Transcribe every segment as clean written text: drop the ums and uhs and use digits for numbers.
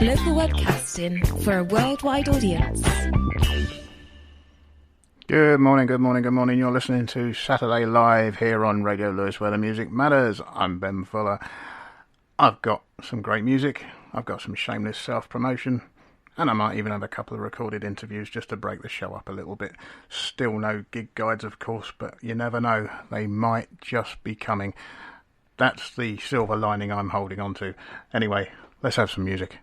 Local webcasting for a worldwide audience. Good morning. You're listening to Saturday Live here on Radio Lewes, where the music matters. I'm Ben Fuller. I've got some great music. I've got some shameless self-promotion. And I might even have a couple of recorded interviews just to break the show up a little bit. Still no gig guides, of course, but you never know. They might just be coming. That's the silver lining I'm holding on to. Anyway, let's have some music.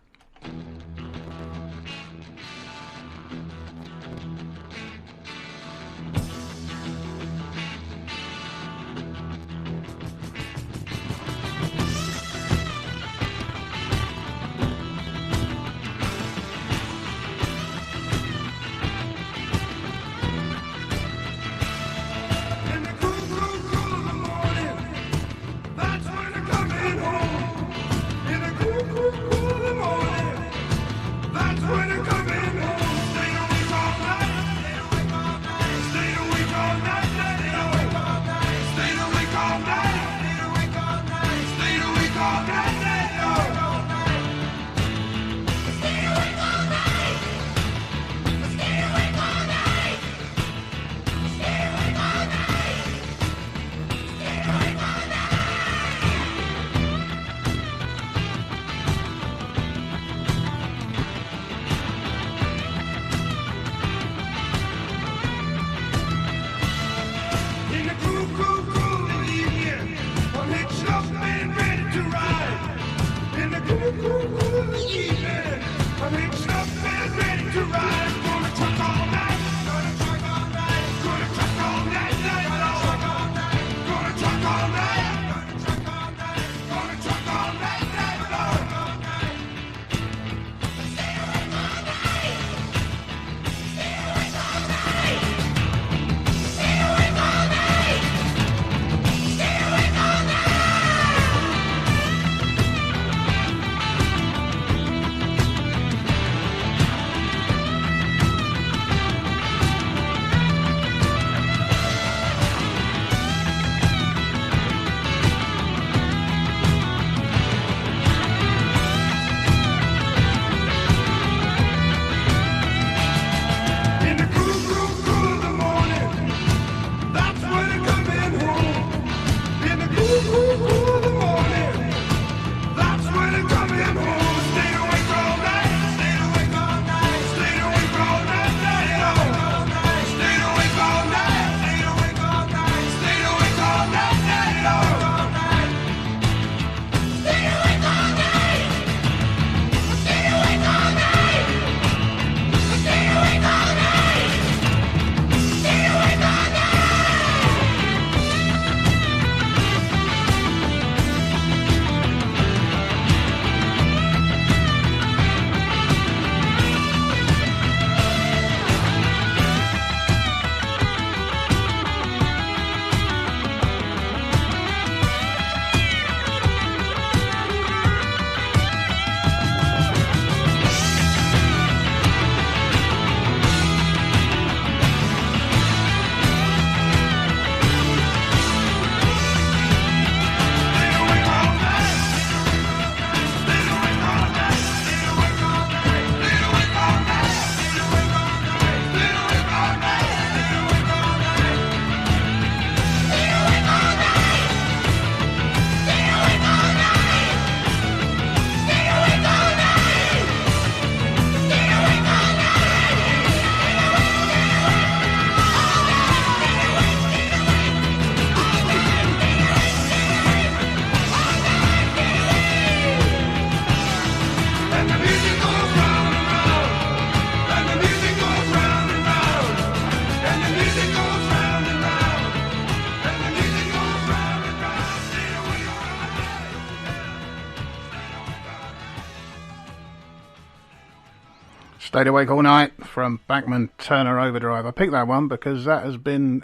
Stayed Awake All Night from Bachman Turner Overdrive. I picked that one because that has been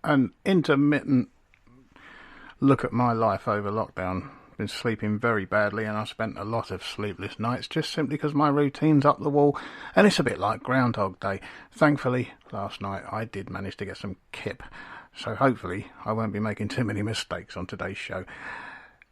an intermittent look at my life over lockdown. Been sleeping very badly, and I spent a lot of sleepless nights just simply because my routine's up the wall, and it's a bit like Groundhog Day. Thankfully, last night I did manage to get some kip, so hopefully I won't be making too many mistakes on today's show.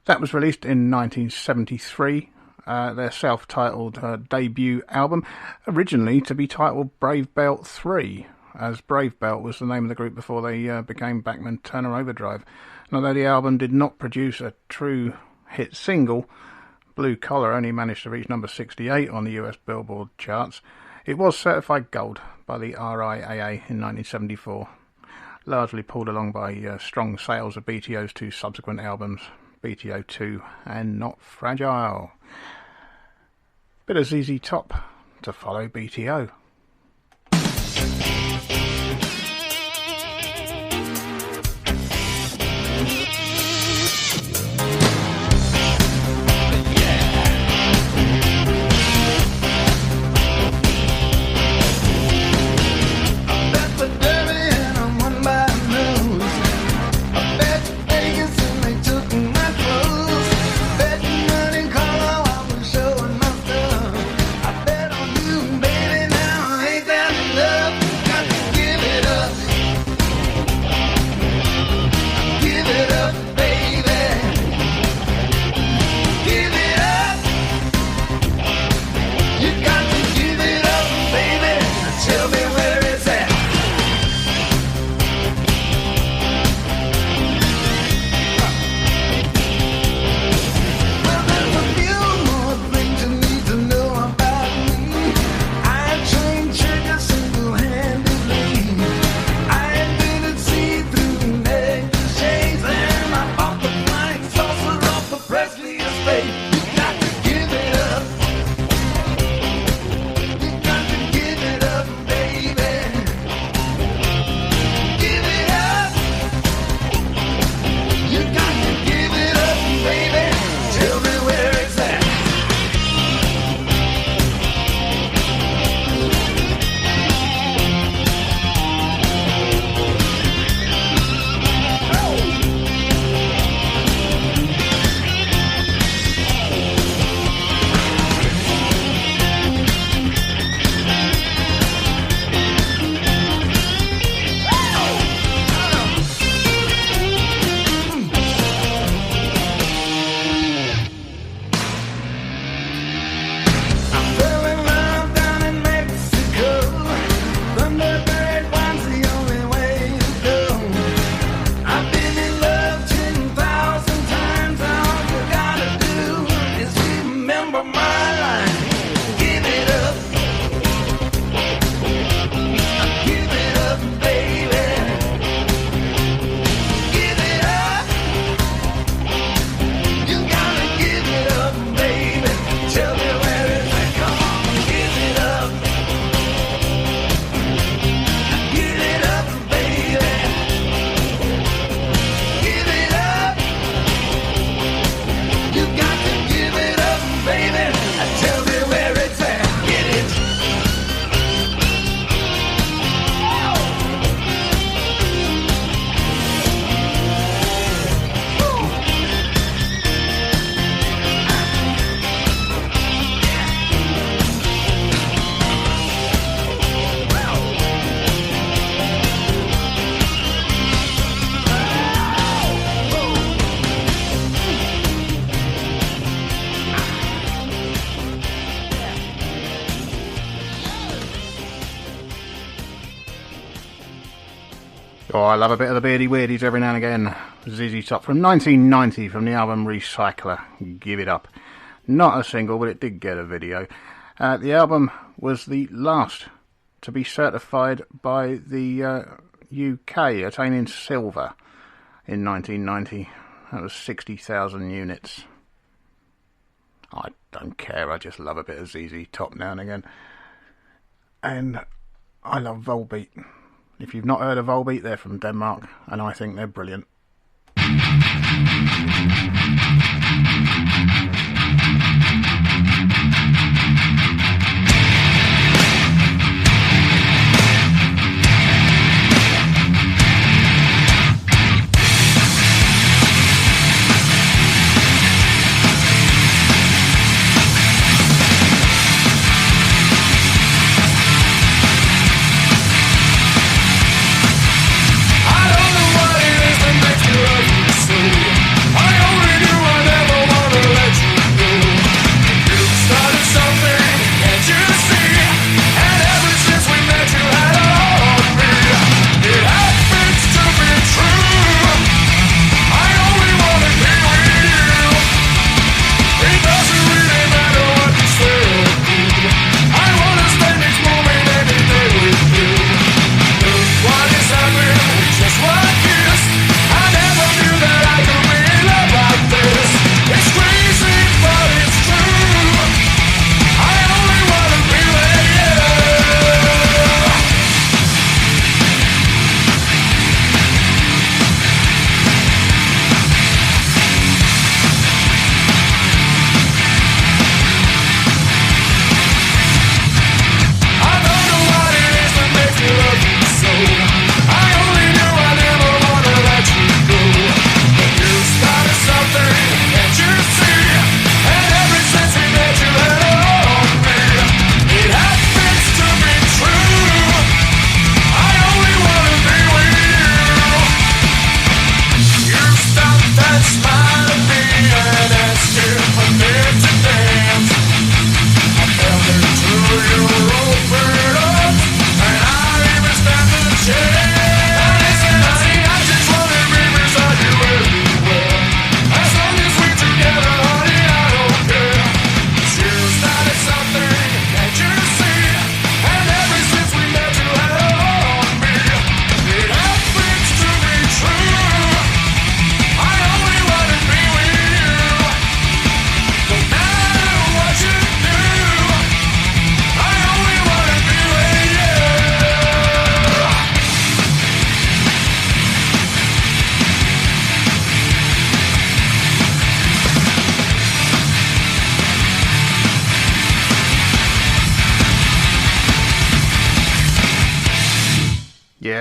That was released in 1973, their self-titled debut album, originally to be titled Brave Belt 3, as Brave Belt was the name of the group before they became Bachman Turner Overdrive. And although the album did not produce a true hit single, Blue Collar only managed to reach number 68 on the US Billboard charts. It was certified gold by the RIAA in 1974, largely pulled along by strong sales of BTO's two subsequent albums, BTO 2 and Not Fragile. Bit of ZZ Top to follow BTO. Oh, I love a bit of the Beardy Weirdies every now and again. ZZ Top from 1990 from the album Recycler, Give It Up. Not a single, but it did get a video. The album was the last to be certified by the UK, attaining silver in 1990. That was 60,000 units. I don't care, I just love a bit of ZZ Top now and again. And I love Volbeat. If you've not heard of Volbeat, they're from Denmark, and I think they're brilliant. I don't know what it is that makes you love me so.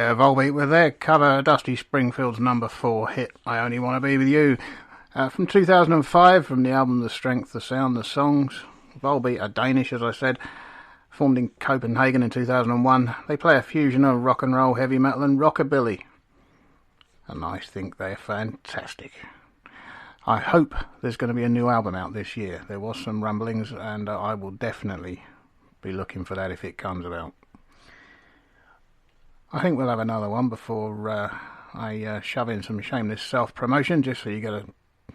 Yeah, Volbeat with their cover Dusty Springfield's number 4 hit, I Only Want to Be With You. From 2005, from the album The Strength, The Sound, The Songs. Volbeat are Danish, as I said, formed in Copenhagen in 2001. They play a fusion of rock and roll, heavy metal and rockabilly. And I think they're fantastic. I hope there's going to be a new album out this year. There was some rumblings, and I will definitely be looking for that if it comes about. I think we'll have another one before I shove in some shameless self-promotion, just so you get a...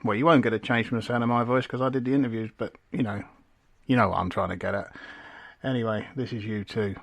Well, you won't get a change from the sound of my voice because I did the interviews, but you know what I'm trying to get at. Anyway, this is U2.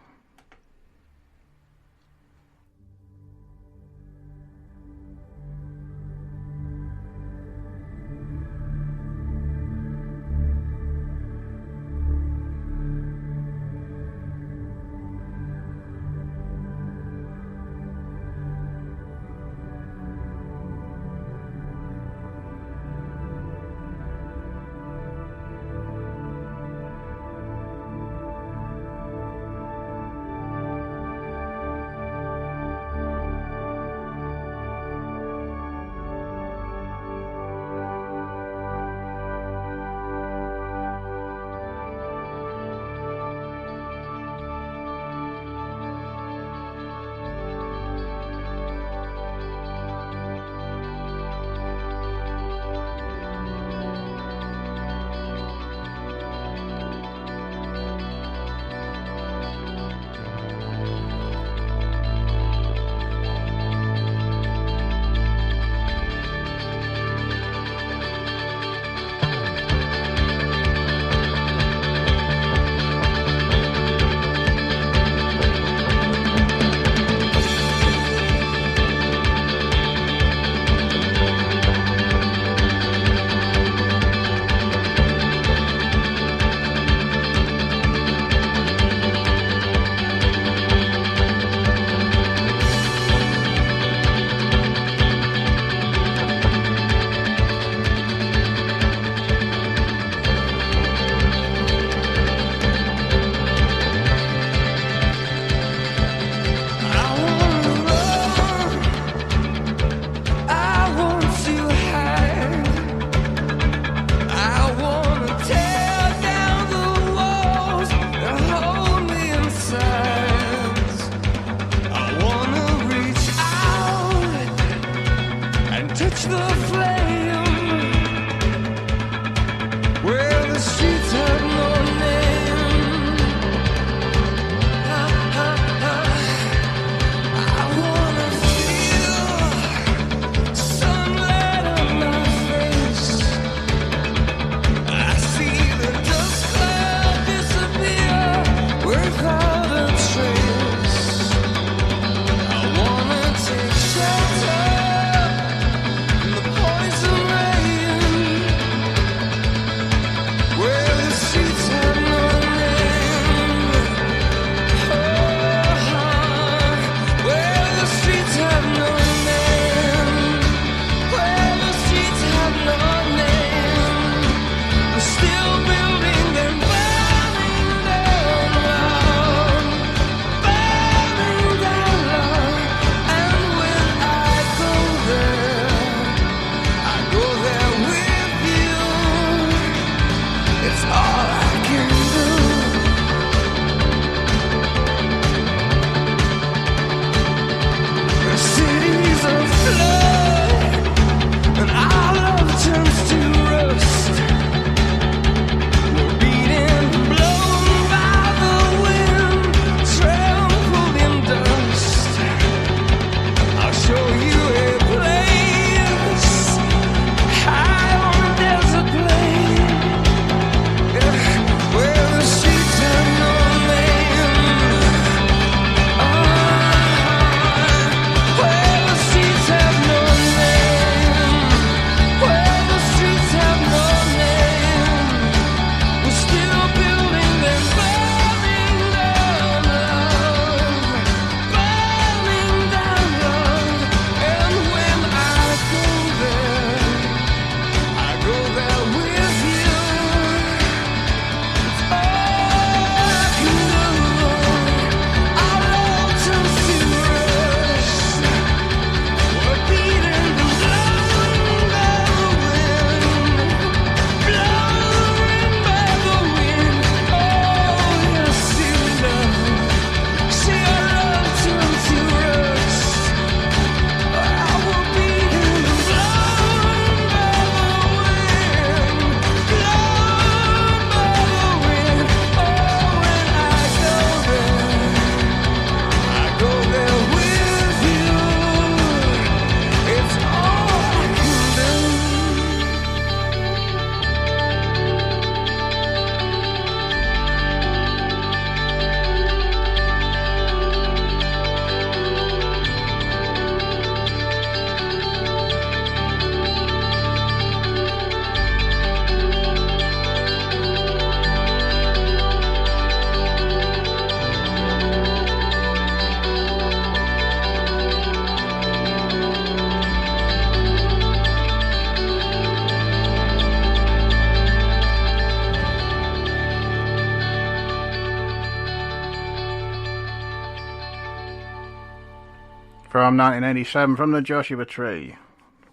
From 1987, from the Joshua Tree,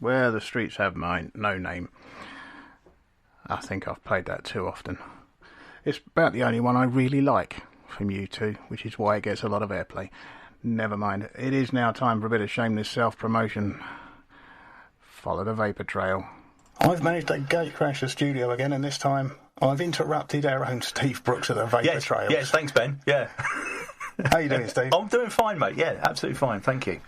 Where the Streets Have No Name. I think I've played that too often. It's about the only one I really like from U2, which is why it gets a lot of airplay. Never mind. It is now time for a bit of shameless self-promotion. Follow the vapor trail. I've managed to gate crash the studio again, and this time I've interrupted our own Steve Brooks of the vapor trail. Yes, thanks, Ben. Yeah. How you doing, Steve? I'm doing fine, mate. Yeah, absolutely fine. Thank you.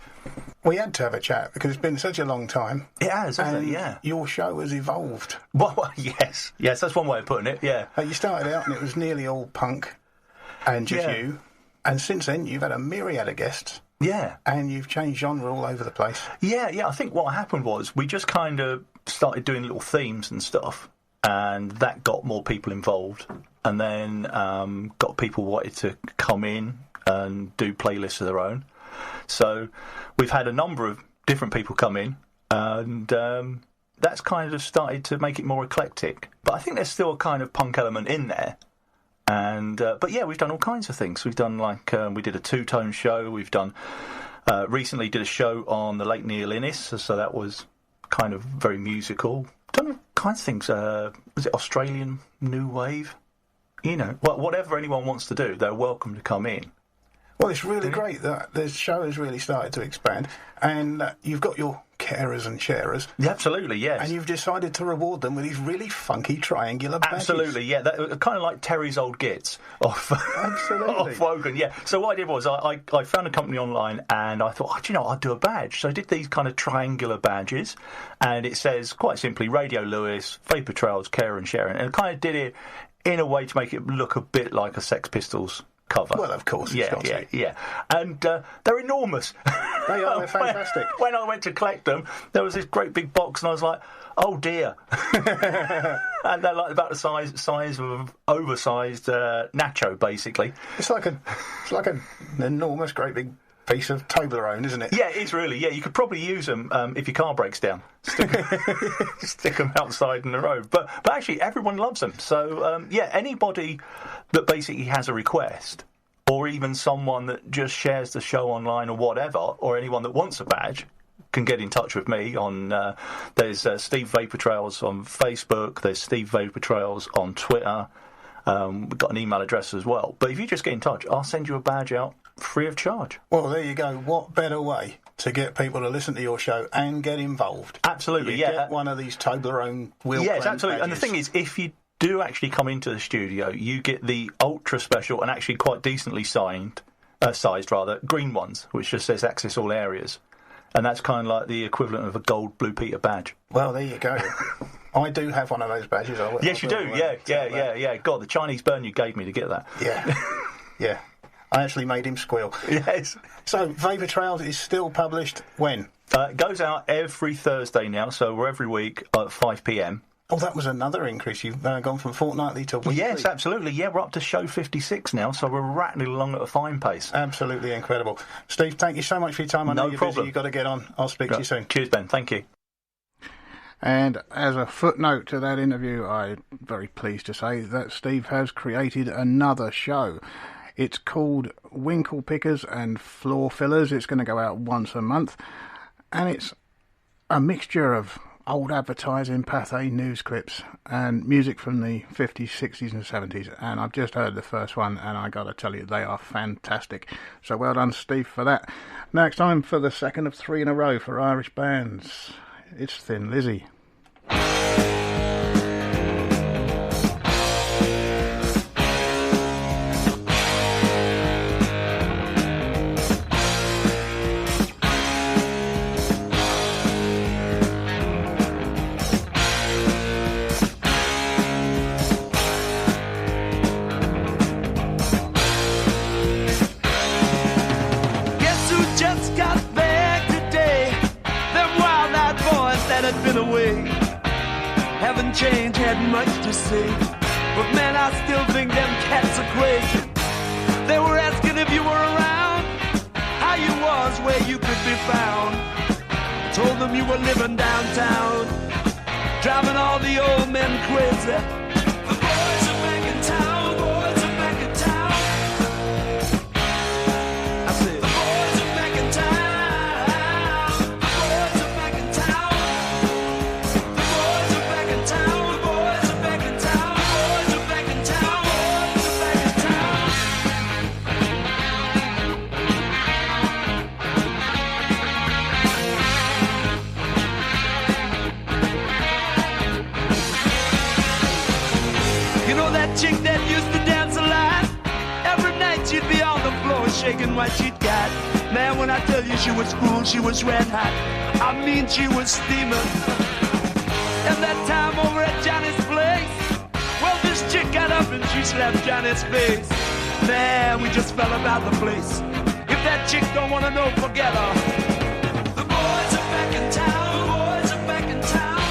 We had to have a chat because it's been such a long time. It has, hasn't it? Yeah. Your show has evolved. Well, yes, that's one way of putting it. Yeah. You started out and it was nearly all punk and just you, and since then you've had a myriad of guests. Yeah. And you've changed genre all over the place. Yeah. I think what happened was we just kind of started doing little themes and stuff, and that got more people involved, and then got people wanted to come in and do playlists of their own. So we've had a number of different people come in, and that's kind of started to make it more eclectic. But I think there's still a kind of punk element in there. And but yeah, we've done all kinds of things. We've done we did a two-tone show. We've done recently did a show on the late Neil Innes, so that was kind of very musical. Done all kinds of things. Was it Australian New Wave? You know, whatever anyone wants to do, they're welcome to come in. Well, it's really great that the show has really started to expand, and you've got your carers and sharers. Yeah, absolutely, yes. And you've decided to reward them with these really funky triangular badges. Absolutely, yeah. Kind of like Terry's old gits off Wogan, yeah. So what I did was I found a company online, and I thought, I'd do a badge. So I did these kind of triangular badges, and it says, quite simply, Radio Lewes, Vapor Trails, Care and Sharing. And I kind of did it in a way to make it look a bit like a Sex Pistols cover. Well, of course. Yeah. And they're enormous. They are. They're fantastic. When I went to collect them, there was this great big box, and I was like, "Oh dear!" And they're like about the size of oversized nacho, basically. It's like an enormous, great big piece of Toblerone, isn't it? Yeah, it is really. Yeah, you could probably use them if your car breaks down. Stick them outside in the road. But actually, everyone loves them. So anybody that basically has a request, or even someone that just shares the show online or whatever, or anyone that wants a badge, can get in touch with me on. There's Steve Vapor Trails on Facebook. There's Steve Vapor Trails on Twitter. We've got an email address as well. But if you just get in touch, I'll send you a badge out free of charge. Well, there you go. What better way to get people to listen to your show and get involved? Absolutely, you get one of these Toblerone wheel. Yes, absolutely. Badges. And the thing is, if you do actually come into the studio, you get the ultra special and actually quite decently sized green ones, which just says access all areas. And that's kind of like the equivalent of a gold Blue Peter badge. Well, there you go. I do have one of those badges. Yes, you do. Yeah. God, the Chinese burn you gave me to get that. Yeah. I actually made him squeal. Yes. So, Vapor Trails is still published when? It goes out every Thursday now, so we're every week at 5 p.m. Oh, that was another increase. You've gone from fortnightly to weekly. Yes, absolutely. Yeah, we're up to show 56 now, so we're rattling along at a fine pace. Absolutely incredible. Steve, thank you so much for your time. I know you're busy. You've got to get on. I'll speak to you soon. Cheers, Ben. Thank you. And as a footnote to that interview, I'm very pleased to say that Steve has created another show. It's called Winkle Pickers and Floor Fillers. It's going to go out once a month, and it's a mixture of old advertising, pathé news clips, and music from the 50s, 60s and 70s. And I've just heard the first one, and I got to tell you, they are fantastic. So well done, Steve, for that. Next time, for the second of 3 in a row for Irish bands, it's Thin Lizzy. Change had much to say, but man, I still think them cats are crazy. They were asking if you were around, how you was, where you could be found. Told them you were living downtown, driving all the old men crazy. The boys are back in town, boys are back in town. I said, the boys are back in town. You know that chick that used to dance a lot? Every night she'd be on the floor shaking what she'd got. Man, when I tell you she was cool, she was red hot. I mean, she was steaming. And that time over at Johnny's place, well, this chick got up and she slapped Johnny's face. Man, we just fell about the place. If that chick don't wanna know, forget her. The boys are back in town. The boys are back in town.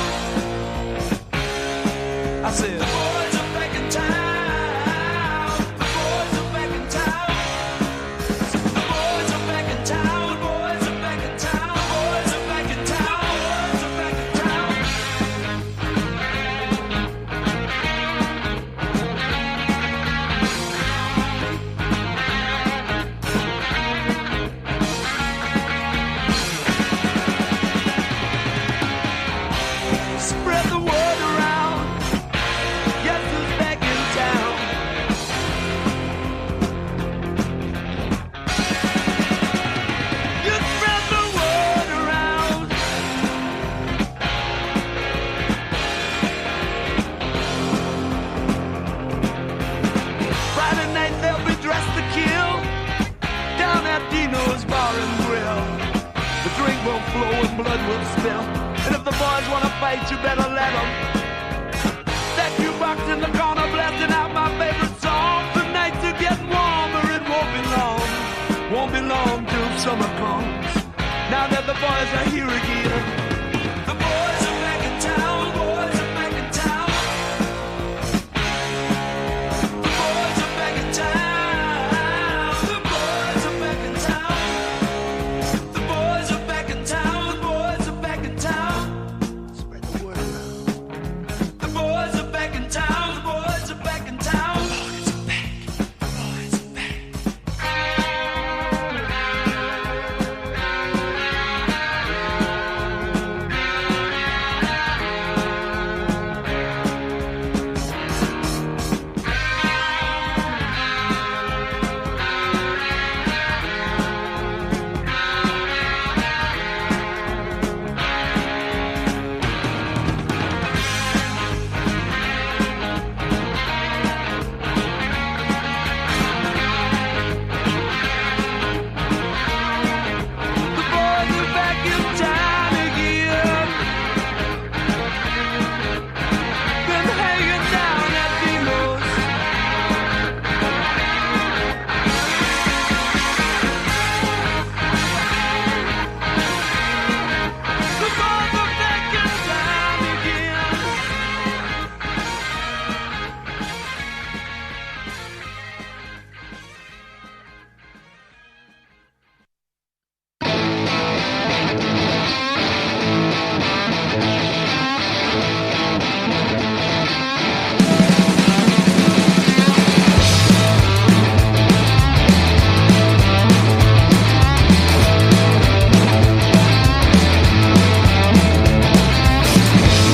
I said, the boys are back in town. The boys are back in town. The boys are back in town. The boys are back in town. The boys are back in town. The boys are back in town. Spread the word around. Guess who's back in town? You spread the word around. Friday night they'll be dressed to kill down at Dino's Bar and Grill. The drink will flow and blood will spill. And if the boys wanna fight, you better let them. That jukebox in the corner blasting out my favorite song. The nights are getting warmer, it won't be long. Won't be long till summer comes. Now that the boys are here again. The boys are back in town. The boys are back in town. The boys are back in town. The boys are back in town. The boys are back in town. The boys are back in town. Spread the word around. The boys are back in town. The boys are back in town. The boys are back. The boys are back. The boys are back in town again. Been hanging down at Dino's. The boys are back in town again.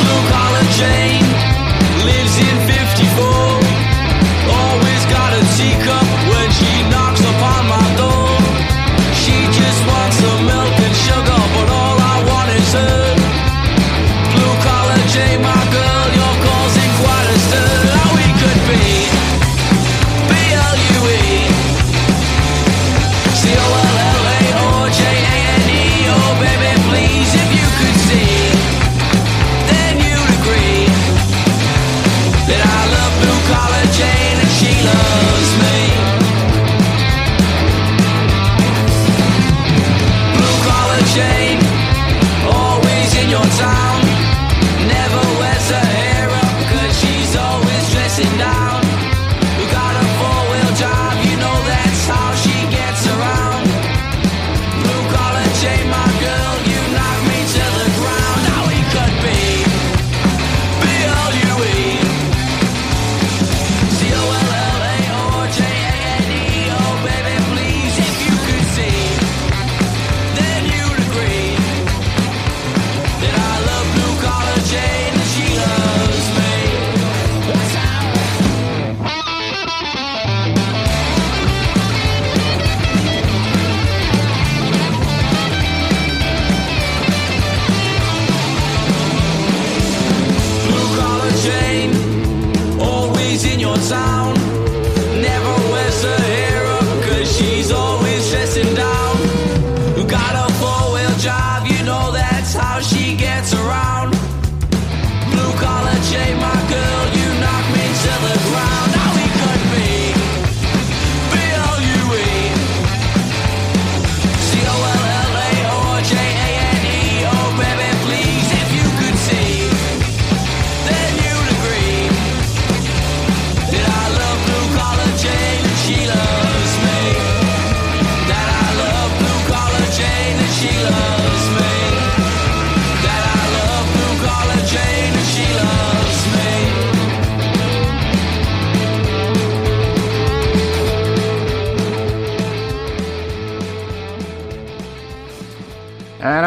Blue collar Jane lives in 54. Always got a teacup when she knocks upon my door. She just wants some milk and sugar, but all I want is her. Blue collar Jane, my girl, you're causing quite a stir. How we could be BLUE, COLLAOJANE. Oh baby, please, if you could see, then you'd agree that I love blue collar Jane and she loves me. Blue collar Jane, always in your town, never wears her hair up 'cause she's always dressing down. We got a four-wheel drive, you know that's how she gets around. Blue collar Jane, my girl, you knock me to the ground. Now we could be BLUE,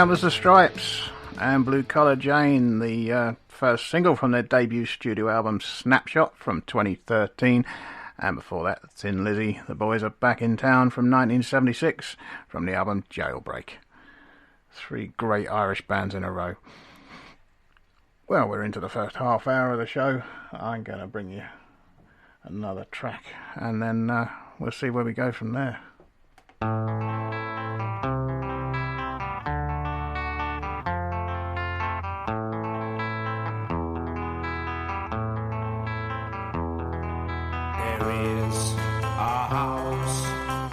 That was the Stripes and Blue Collar Jane, the first single from their debut studio album Snapshot from 2013. And before that, Thin Lizzy, The Boys Are Back in Town from 1976 from the album Jailbreak. Three great Irish bands in a row. Well, we're into the first half hour of the show. I'm going to bring you another track and then we'll see where we go from there.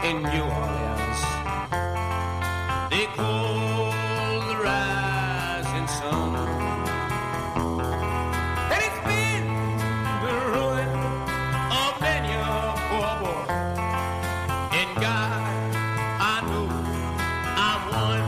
In New Orleans, they call the rising sun, and it's been the ruin of many a poor boy. And God, I know I'm one.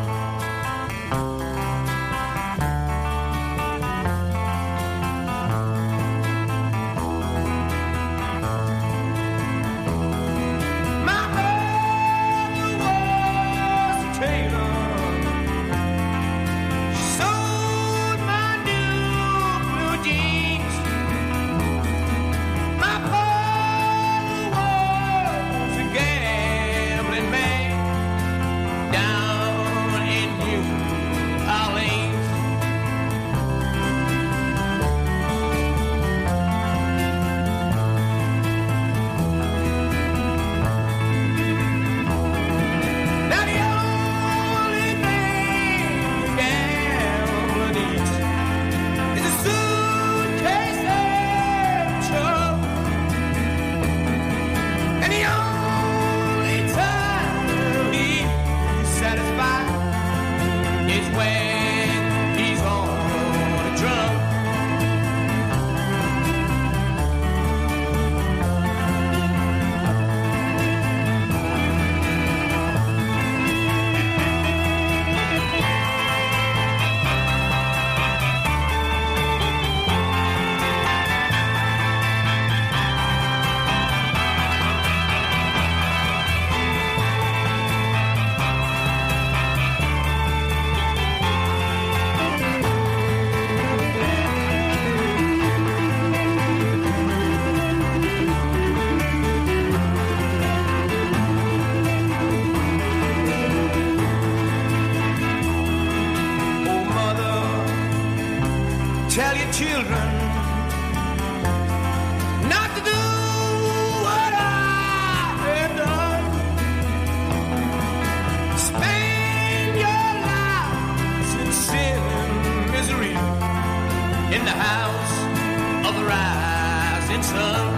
Tell your children not to do what I have done. Spend your lives in sin and misery in the house of the rising sun.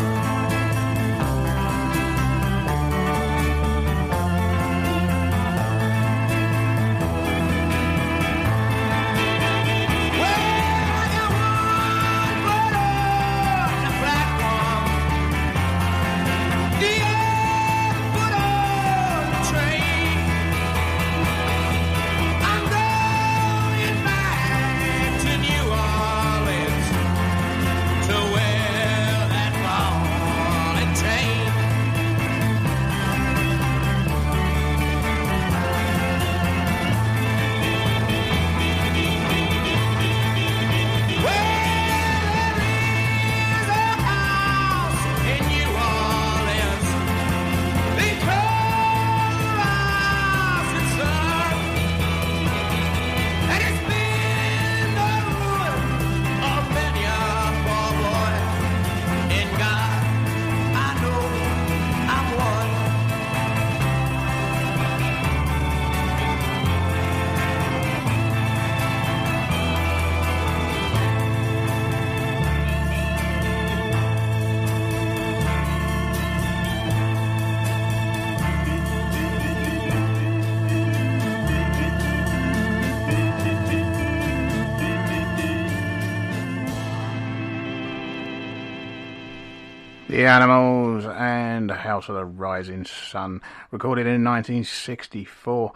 The Animals and House of the Rising Sun, recorded in 1964.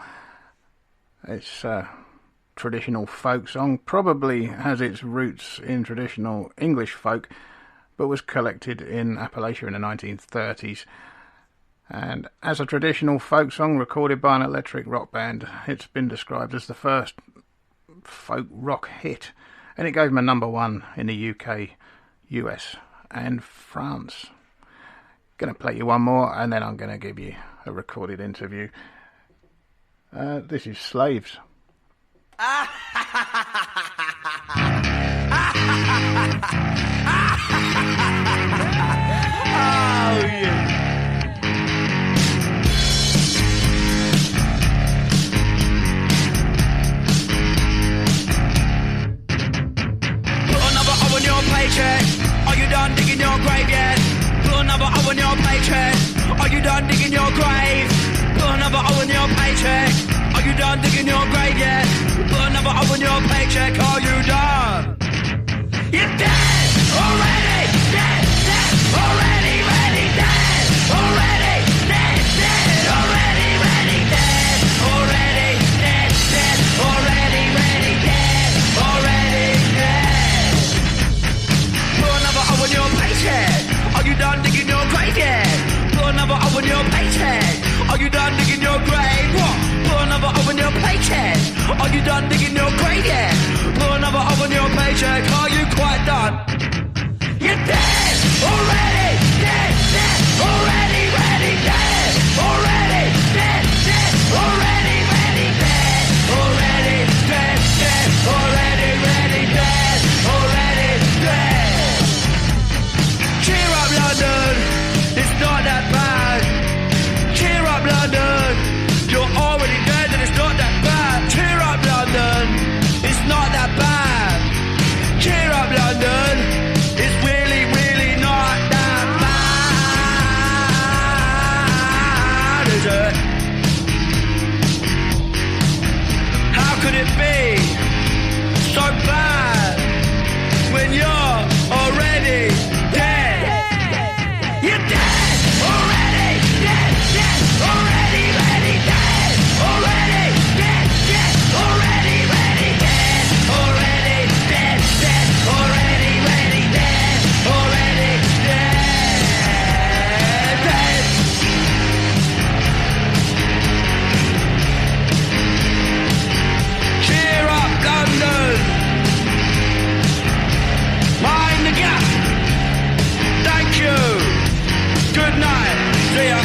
It's a traditional folk song, probably has its roots in traditional English folk, but was collected in Appalachia in the 1930s. And as a traditional folk song recorded by an electric rock band, it's been described as the first folk rock hit, and it gave them a #1 in the UK, US and France. Going to play you one more, and then I'm going to give you a recorded interview. This is Slaves. Oh, yeah. Put another O on your paycheck. Are you done digging your grave yet? Put another O on your paycheck. Are you done digging your grave? Put another O on your paycheck. Are you done digging your grave yet? Put another O on your paycheck. Are you done? You're dead already. Dead, dead already. Ready, dead already. Dead, dead already. Ready, dead already. Dead, dead already. Ready, dead already. Dead. Put another O on your paycheck. Are you done digging your grave yet? Put another O on your paycheck. Are you done digging your grave? What? Put another O on your paycheck. Are you done digging your grave yet? Put another O on your paycheck. Are you quite done? You're dead already. Dead, dead already. Ready, dead already. Dead, dead already. Ready, dead already. Dead, dead already. Ready, dead already. Dead. Cheer up, London. It's not that bad. Cheer up, London. You're already dead and it's not that bad. Cheer up, London. It's not that bad. Cheer up, London. It's really, really not that bad, is it? How could it be so bad when you're already dead? You're dead already. Dead, dead already. Ready, dead already. Dead, dead already. Ready, dead already. Dead, dead already. Ready, dead already. Dead, dead. Cheer up, London. Mind the gap. Thank you. Good night. See ya.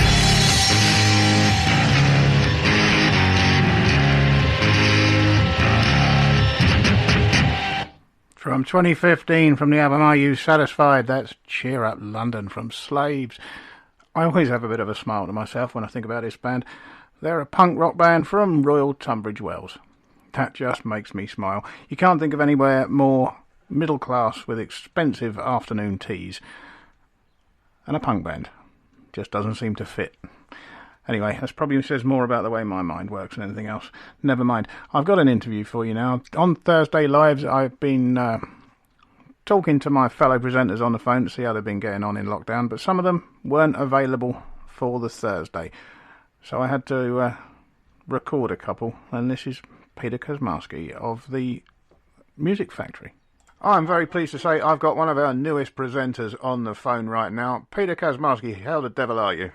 From 2015, from the album Are You Satisfied? That's Cheer Up London from Slaves. I always have a bit of a smile to myself when I think about this band. They're a punk rock band from Royal Tunbridge Wells. That just makes me smile. You can't think of anywhere more middle class with expensive afternoon teas. And a punk band. Just doesn't seem to fit. Anyway, that probably says more about the way my mind works than anything else. Never mind. I've got an interview for you now. On Thursday Lives, I've been talking to my fellow presenters on the phone to see how they've been getting on in lockdown, but some of them weren't available for the Thursday. So I had to record a couple, and this is Peter Kosmarski of the Music Factory. I'm very pleased to say I've got one of our newest presenters on the phone right now. Peter Kosmarski, how the devil are you?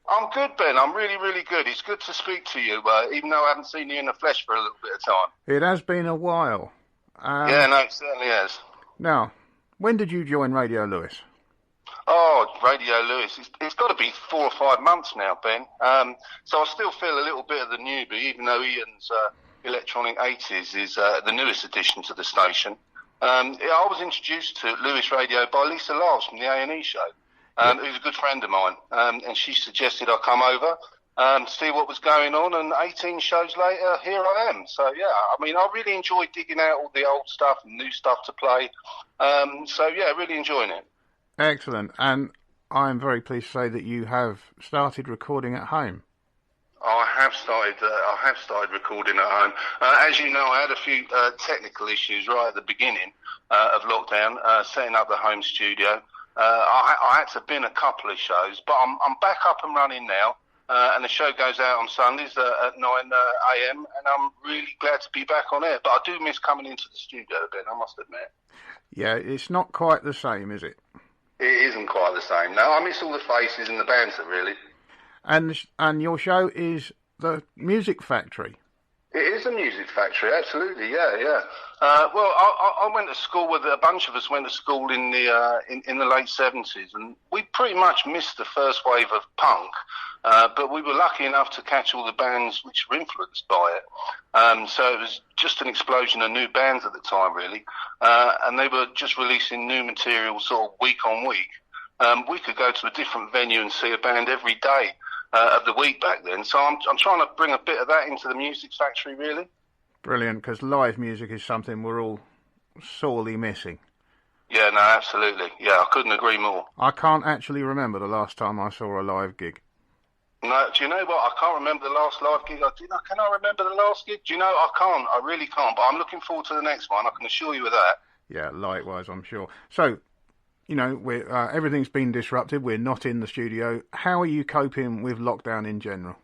I'm good, Ben. I'm really, really good. It's good to speak to you, even though I haven't seen you in the flesh for a little bit of time. It has been a while. Yeah, no, it certainly has. Now, when did you join Radio Lewes? Oh, Radio Lewes. It's got to be 4 or 5 months now, Ben. So I still feel a little bit of the newbie, even though Ian's Electronic 80s is the newest addition to the station. I was introduced to Lewes Radio by Lisa Lars from the A&E show. Who's a good friend of mine, and she suggested I come over to see what was going on, and 18 shows later, here I am. So, yeah, I mean, I really enjoy digging out all the old stuff and new stuff to play. So, yeah, really enjoying it. Excellent, and I'm very pleased to say that you have started recording at home. I have started recording at home. As you know, I had a few technical issues right at the beginning of lockdown, setting up the home studio. I had to bin a couple of shows, but I'm back up and running now, and the show goes out on Sundays at 9 a.m, and I'm really glad to be back on air. But I do miss coming into the studio a bit, I must admit. Yeah, it's not quite the same, is it? It isn't quite the same. No, I miss all the faces and the banter, really. And your show is the Music Factory. It is a music factory, absolutely, yeah. Well, I went to school with a bunch of us went to school in the late 70s, and we pretty much missed the first wave of punk, but we were lucky enough to catch all the bands which were influenced by it. So it was just an explosion of new bands at the time, really, and they were just releasing new material sort of week on week. We could go to a different venue and see a band every day of the week back then. So I'm trying to bring a bit of that into the music factory, really. Brilliant, because live music is something we're all sorely missing. Yeah, no, absolutely. Yeah, I couldn't agree more. I can't actually remember the last time I saw a live gig. No, do you know what? I can't remember the last live gig I did. Can I remember the last gig? Do you know? I can't. I really can't. But I'm looking forward to the next one. I can assure you of that. Yeah, likewise, I'm sure. So, you know, everything's been disrupted. We're not in the studio. How are you coping with lockdown in general?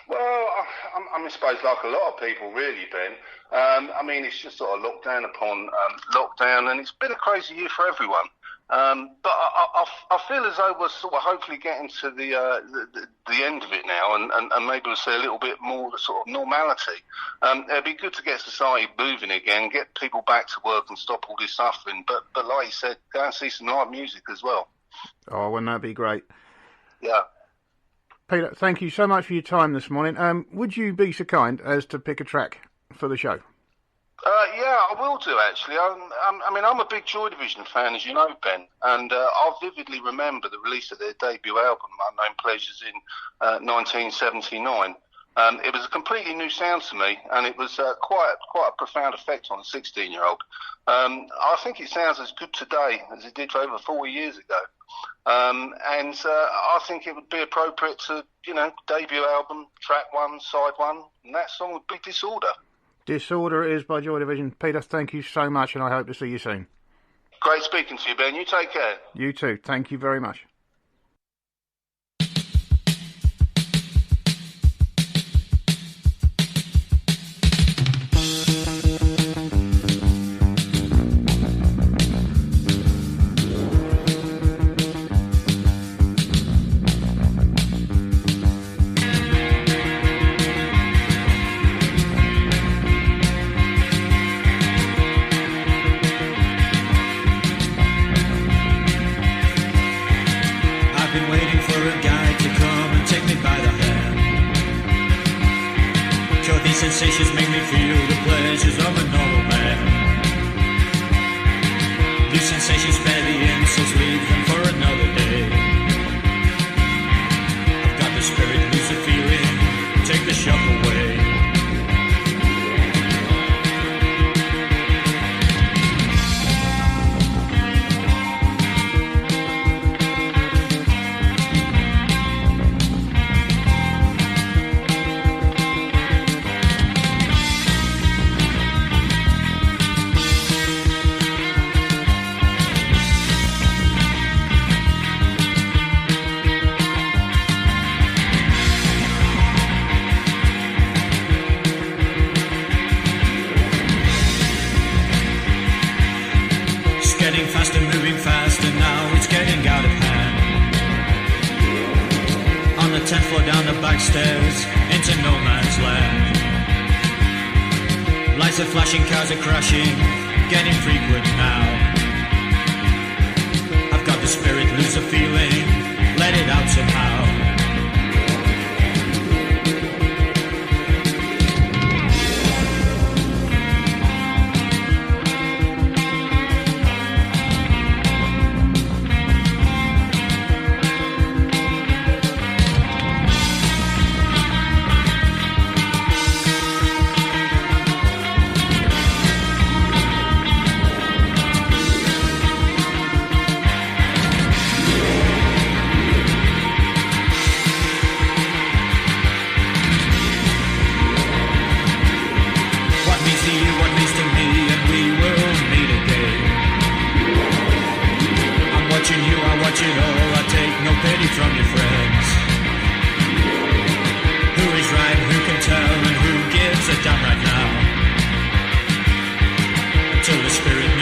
Well, I suppose like a lot of people, really, Ben. I mean, it's just sort of lockdown upon lockdown, and it's been a crazy year for everyone. But I feel as though we're sort of hopefully getting to the end of it now, and maybe we'll see a little bit more sort of normality. It'd be good to get society moving again, get people back to work and stop all this suffering. But like you said, go and see some live music as well. Oh, wouldn't that be great? Yeah. Peter, thank you so much for your time this morning. Would you be so kind as to pick a track for the show? Yeah, I will do, actually. I mean, I'm a big Joy Division fan, as you know, Ben, and I vividly remember the release of their debut album, Unknown Pleasures, in 1979. It was a completely new sound to me, and it was quite a profound effect on a 16-year-old. I think it sounds as good today as it did over 40 years ago. And I think it would be appropriate to, debut album, track one, side one, and that song would be Disorder. Disorder is by Joy Division. Peter, thank you so much, and I hope to see you soon. Great speaking to you, Ben. You take care. You too. Thank you very much. Sensations make me feel the pleasures of a normal man. New sensations spare the insults, leave them for another day. I've got the spirit, lose the feeling, take the shock away. Moving faster now, it's getting out of hand. On the 10th floor, down the back stairs, into no man's land. Lights are flashing, cars are crashing, getting frequent now. I've got the spirit, lose the feeling, let it out somehow.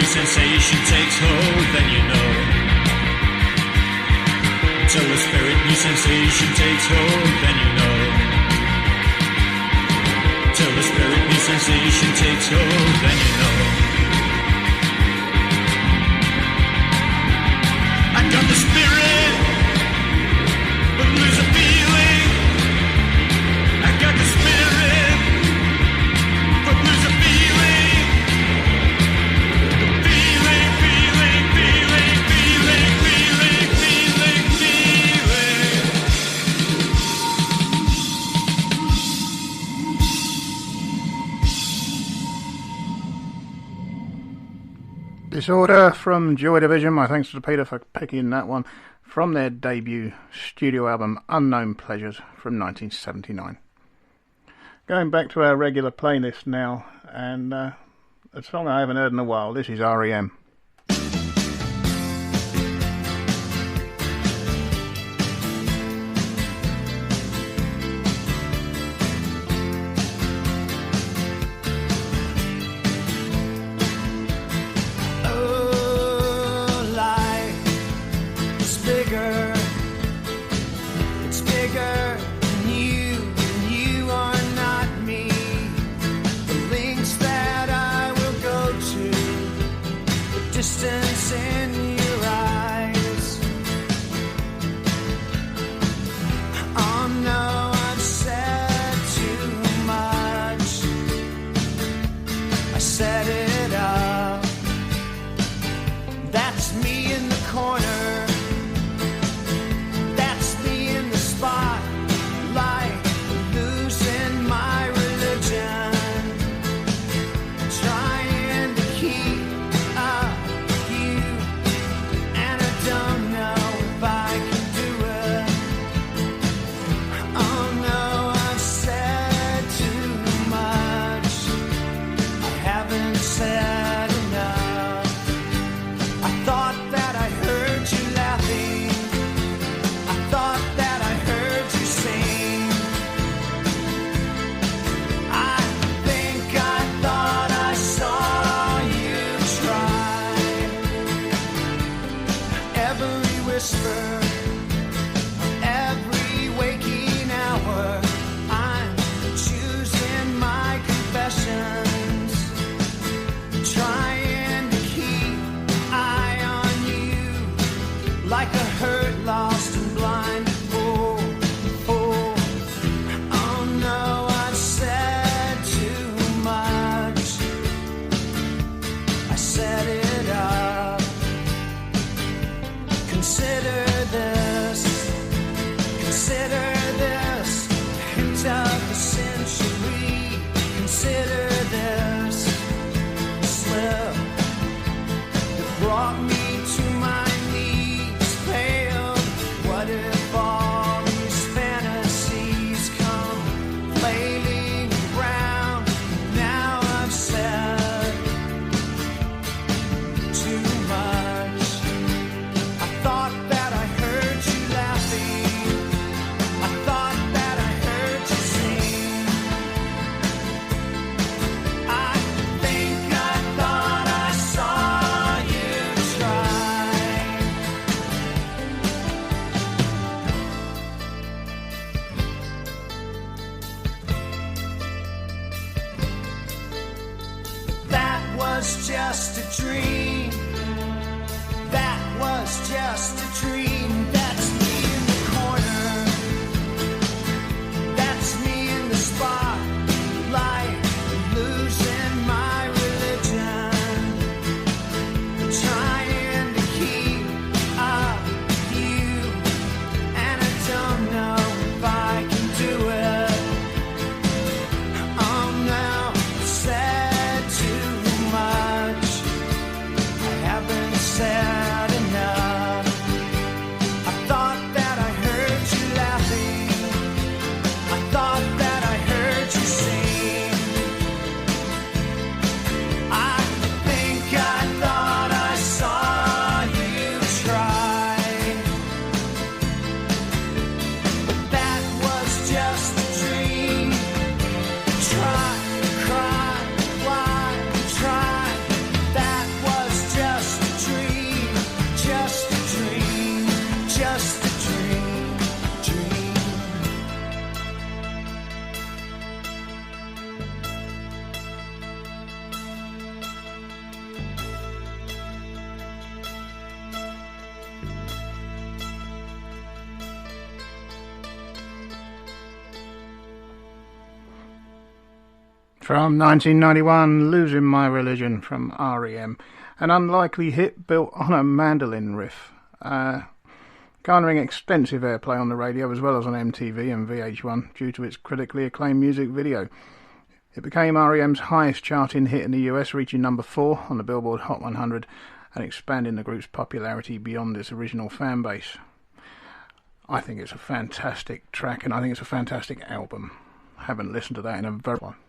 Sensation takes hold, then you know. Until the spirit, new sensation takes hold, then you know. till the spirit me sensation takes hold, then you know. I got the spirit, but lose a feeling. I got the spirit, but lose a feeling. The feeling, feeling, feeling, feeling, feeling, feeling, feeling. Disorder from Joy Division. My thanks to Peter for picking that one from their debut studio album Unknown Pleasures from 1979. Going back to our regular playlist now, and a song I haven't heard in a while. This is R.E.M. Distance in your eyes. Oh no, I've said too much. I set it up. That's me in the corner. That's me in the spotlight, losing my religion, trying to keep up. Every waking hour, I'm choosing my confessions, trying to keep eye on you, like a hurt, lost and blind. Oh, oh, oh no, I've said too much. I set it up. Consider this hint of the century. Consider this slip that brought me to my knees, pale. What if all these fantasies come flailing around? Now I've said too much. I thought that I heard you laughing. I thought that I heard you sing. I think I thought I saw you try. That was just a dream. That was just a dream. That's me in the corner. That's me in the spotlight, losing my religion, trying to keep up with you, and I don't know if I can do it. Oh no, I've said too much. I haven't said enough. I thought that I heard you laughing. I thought that I heard you sing. I think I thought I saw you try. But that was just a dream. Try, cry, why, try. That was just a dream. Just a dream. Just a dream. Dream. From 1991, Losing My Religion from REM. An unlikely hit built on a mandolin riff. Garnering extensive airplay on the radio as well as on MTV and VH1 due to its critically acclaimed music video. It became REM's highest charting hit in the US, reaching number 4 on the Billboard Hot 100 and expanding the group's popularity beyond its original fan base. I think it's a fantastic track and I think it's a fantastic album. I haven't listened to that in a very long time.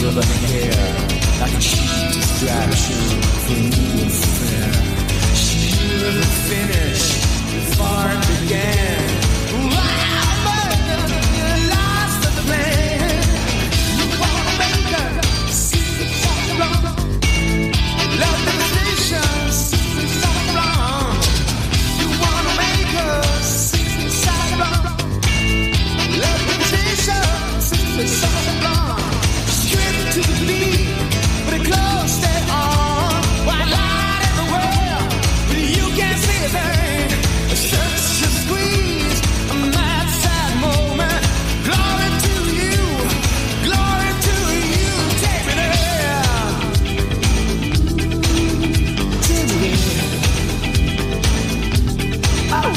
Of her hair, like a cheap distraction from new affair. She never finished before it began. Wow, you lost the plan. You wanna make her see something wrong. Love devastation, see something wrong. You wanna make her see something wrong. Love devastation, see something wrong. To the beat, but it close stay on. White light in the world, but you can't see a thing. Such a squeeze, a mad sad moment. Glory to you, take me there. Take me there. Oh.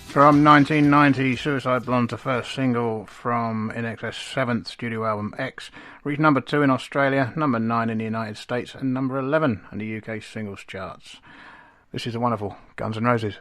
From 1990, Suicide Blonde, the first single from In Excess' 7th studio album X, reached number 2 in Australia, number 9 in the United States, and number 11 in the UK singles charts. This is the wonderful Guns N' Roses.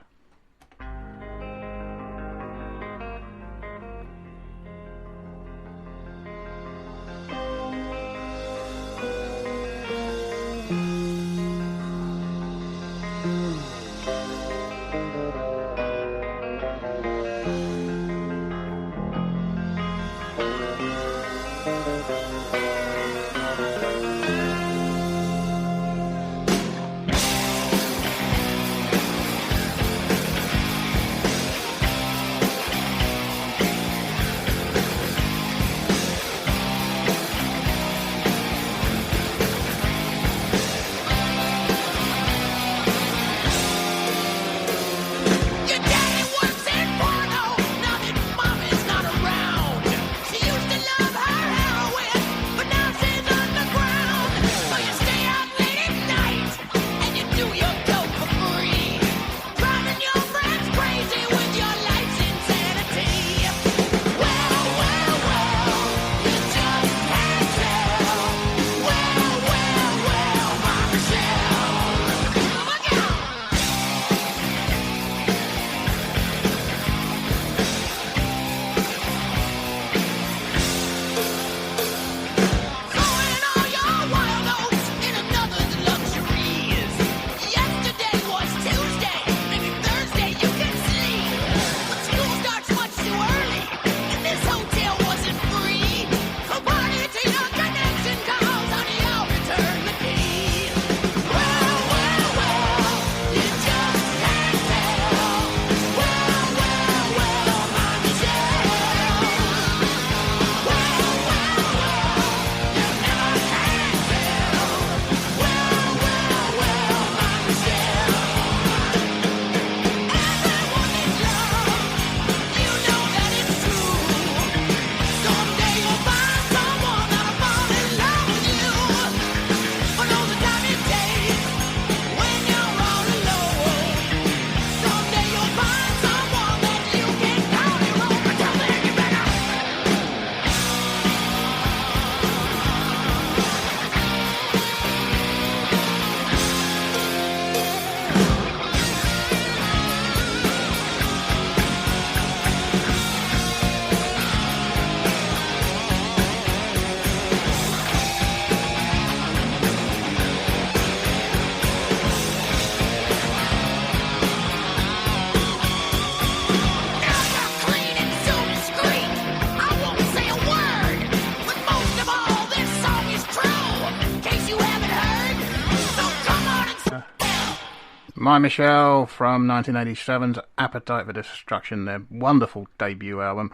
My Michelle from 1987's Appetite for Destruction, their wonderful debut album.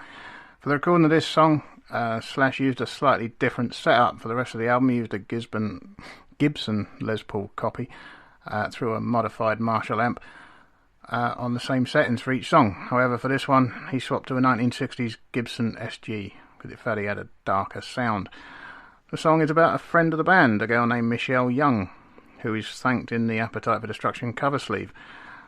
For the recording of this song, Slash used a slightly different setup. For the rest of the album, he used a Gibson Les Paul copy through a modified Marshall amp on the same settings for each song. However, for this one, he swapped to a 1960s Gibson SG because it felt he had a darker sound. The song is about a friend of the band, a girl named Michelle Young, who is thanked in the Appetite for Destruction cover sleeve.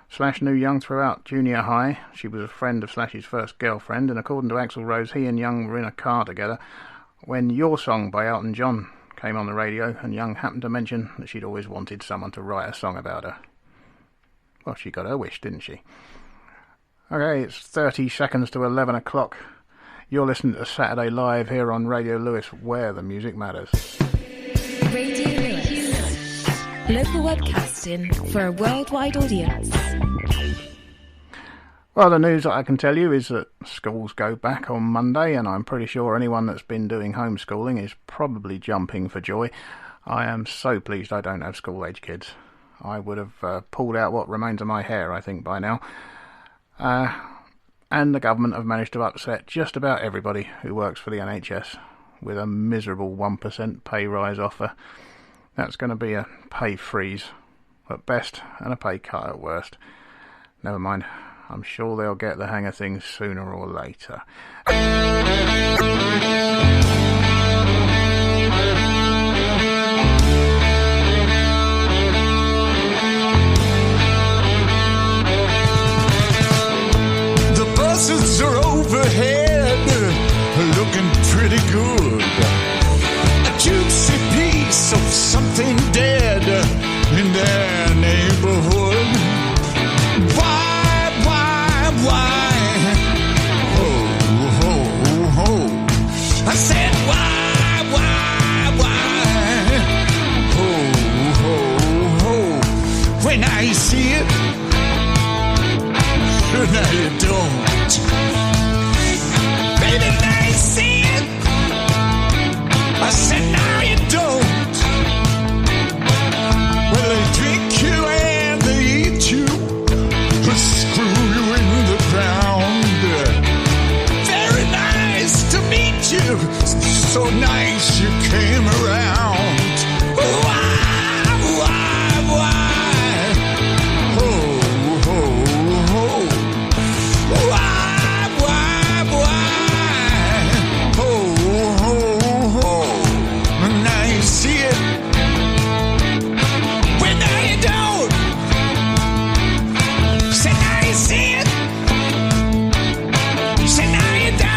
Slash knew Young throughout junior high. She was a friend of Slash's first girlfriend, and according to Axl Rose, he and Young were in a car together when Your Song by Elton John came on the radio, and Young happened to mention that she'd always wanted someone to write a song about her. Well, she got her wish, didn't she? Okay, it's 30 seconds to 11 o'clock. You're listening to Saturday Live here on Radio Lewes, where the music matters. Radio Lewes. Local webcasting for a worldwide audience. Well, the news that I can tell you is that schools go back on Monday, and I'm pretty sure anyone that's been doing homeschooling is probably jumping for joy. I am so pleased I don't have school-age kids. I would have pulled out what remains of my hair, I think, by now. And the government have managed to upset just about everybody who works for the NHS with a miserable 1% pay rise offer. That's going to be a pay freeze at best and a pay cut at worst. Never mind. I'm sure they'll get the hang of things sooner or later. The buses are overhead, looking pretty good. A juicy piece of something dead in their neighborhood. I said, why, when I see it, now you don't. Baby, now you see it, I said, now you don't. Well, they drink you and they eat you, screw you in the ground. Very nice to meet you, so nice you came around. Why? Ho, ho, ho. Why? Ho, ho, ho. Now you see it, well, now you don't. Say now you see it, say now you don't.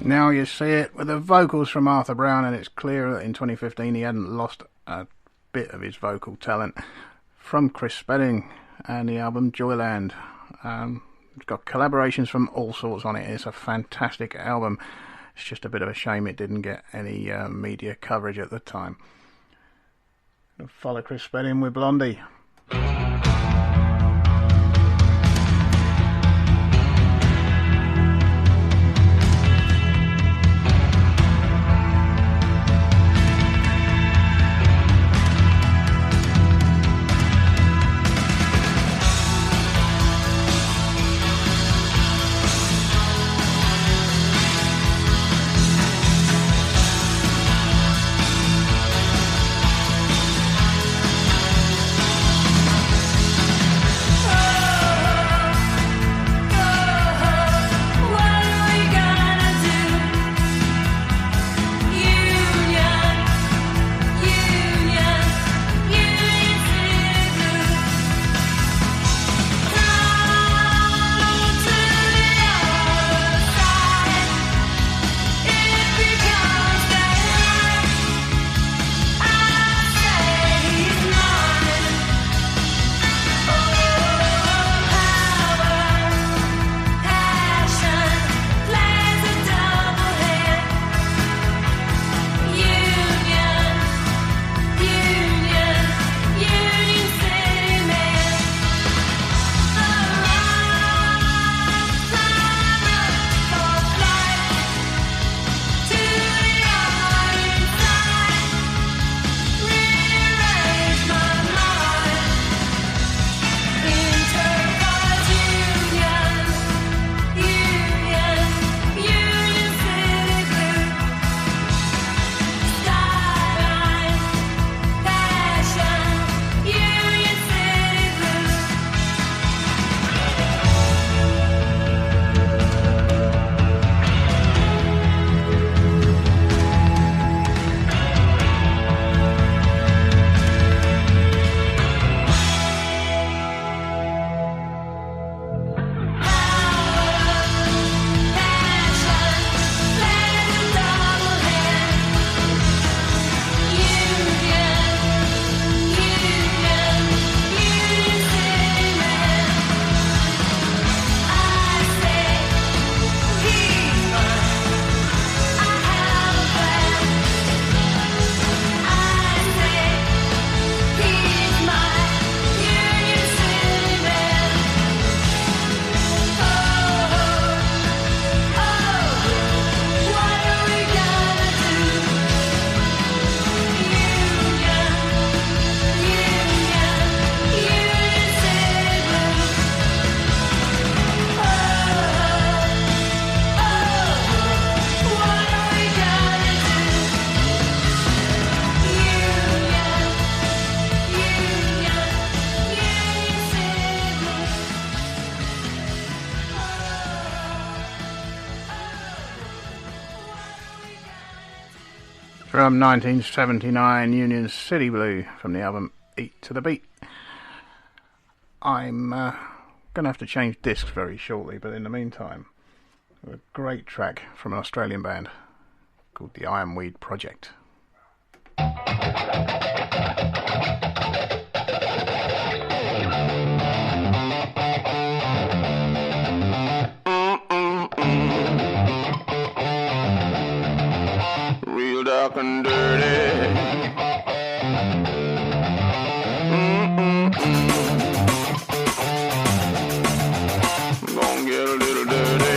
Now you see it with the vocals from Arthur Brown, and it's clear that in 2015 he hadn't lost a bit of his vocal talent. From Chris Spedding and the album Joyland. It's got collaborations from all sorts on it. It's a fantastic album. It's just a bit of a shame it didn't get any media coverage at the time. I'll follow Chris Spedding with Blondie. From 1979, Union City Blue, from the album Eat to the Beat. I'm going to have to change discs very shortly, but in the meantime, a great track from an Australian band called the Ironweed Project. Real dark and dirty. Gonna get a little dirty.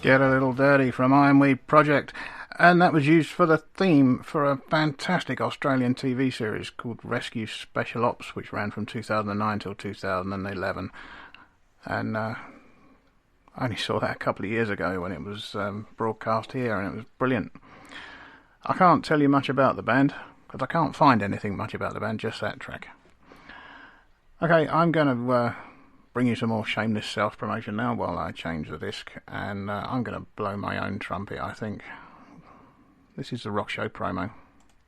Get a Little Dirty from Ironweed Project. And that was used for the theme for a fantastic Australian TV series called Rescue Special Ops, which ran from 2009 till 2011. And I only saw that a couple of years ago when it was broadcast here, and it was brilliant. I can't tell you much about the band, because I can't find anything much about the band, just that track. Okay, I'm going to bring you some more shameless self-promotion now while I change the disc, and I'm going to blow my own trumpet, I think. This is the Rock Show promo.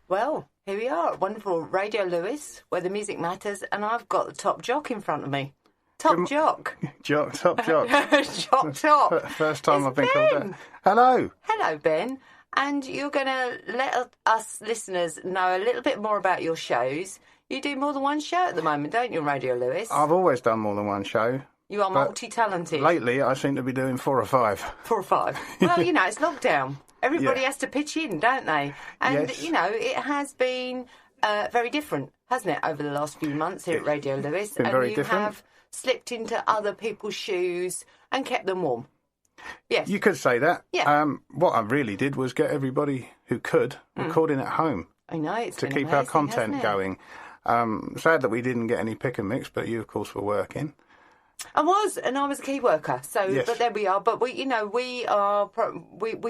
Well, here we are at wonderful Radio Lewes, where the music matters, and I've got the top jock in front of me. Top jock. Top jock. Top. First time It's I've been called that. Ben. Hello. Hello, Ben. And you're going to let us listeners know a little bit more about your shows. You do more than one show at the moment, don't you, Radio Lewes? I've always done more than one show. You are but multi-talented. Lately, I seem to be doing 4 or 5. 4 or 5. Well, you know, it's lockdown. Everybody Yeah. has to pitch in, don't they? And, Yes. you know, it has been very different, hasn't it, over the last few months here at Radio Lewes? been and very you different. have slipped into other people's shoes and kept them warm. Yes. You could say that. Yeah. What I really did was get everybody who could recording at home I know, it's to been keep our amazing, content hasn't it? going. Sad that we didn't get any pick and mix, but you, of course, were working. I was a key worker. So, Yes. but there we are. But we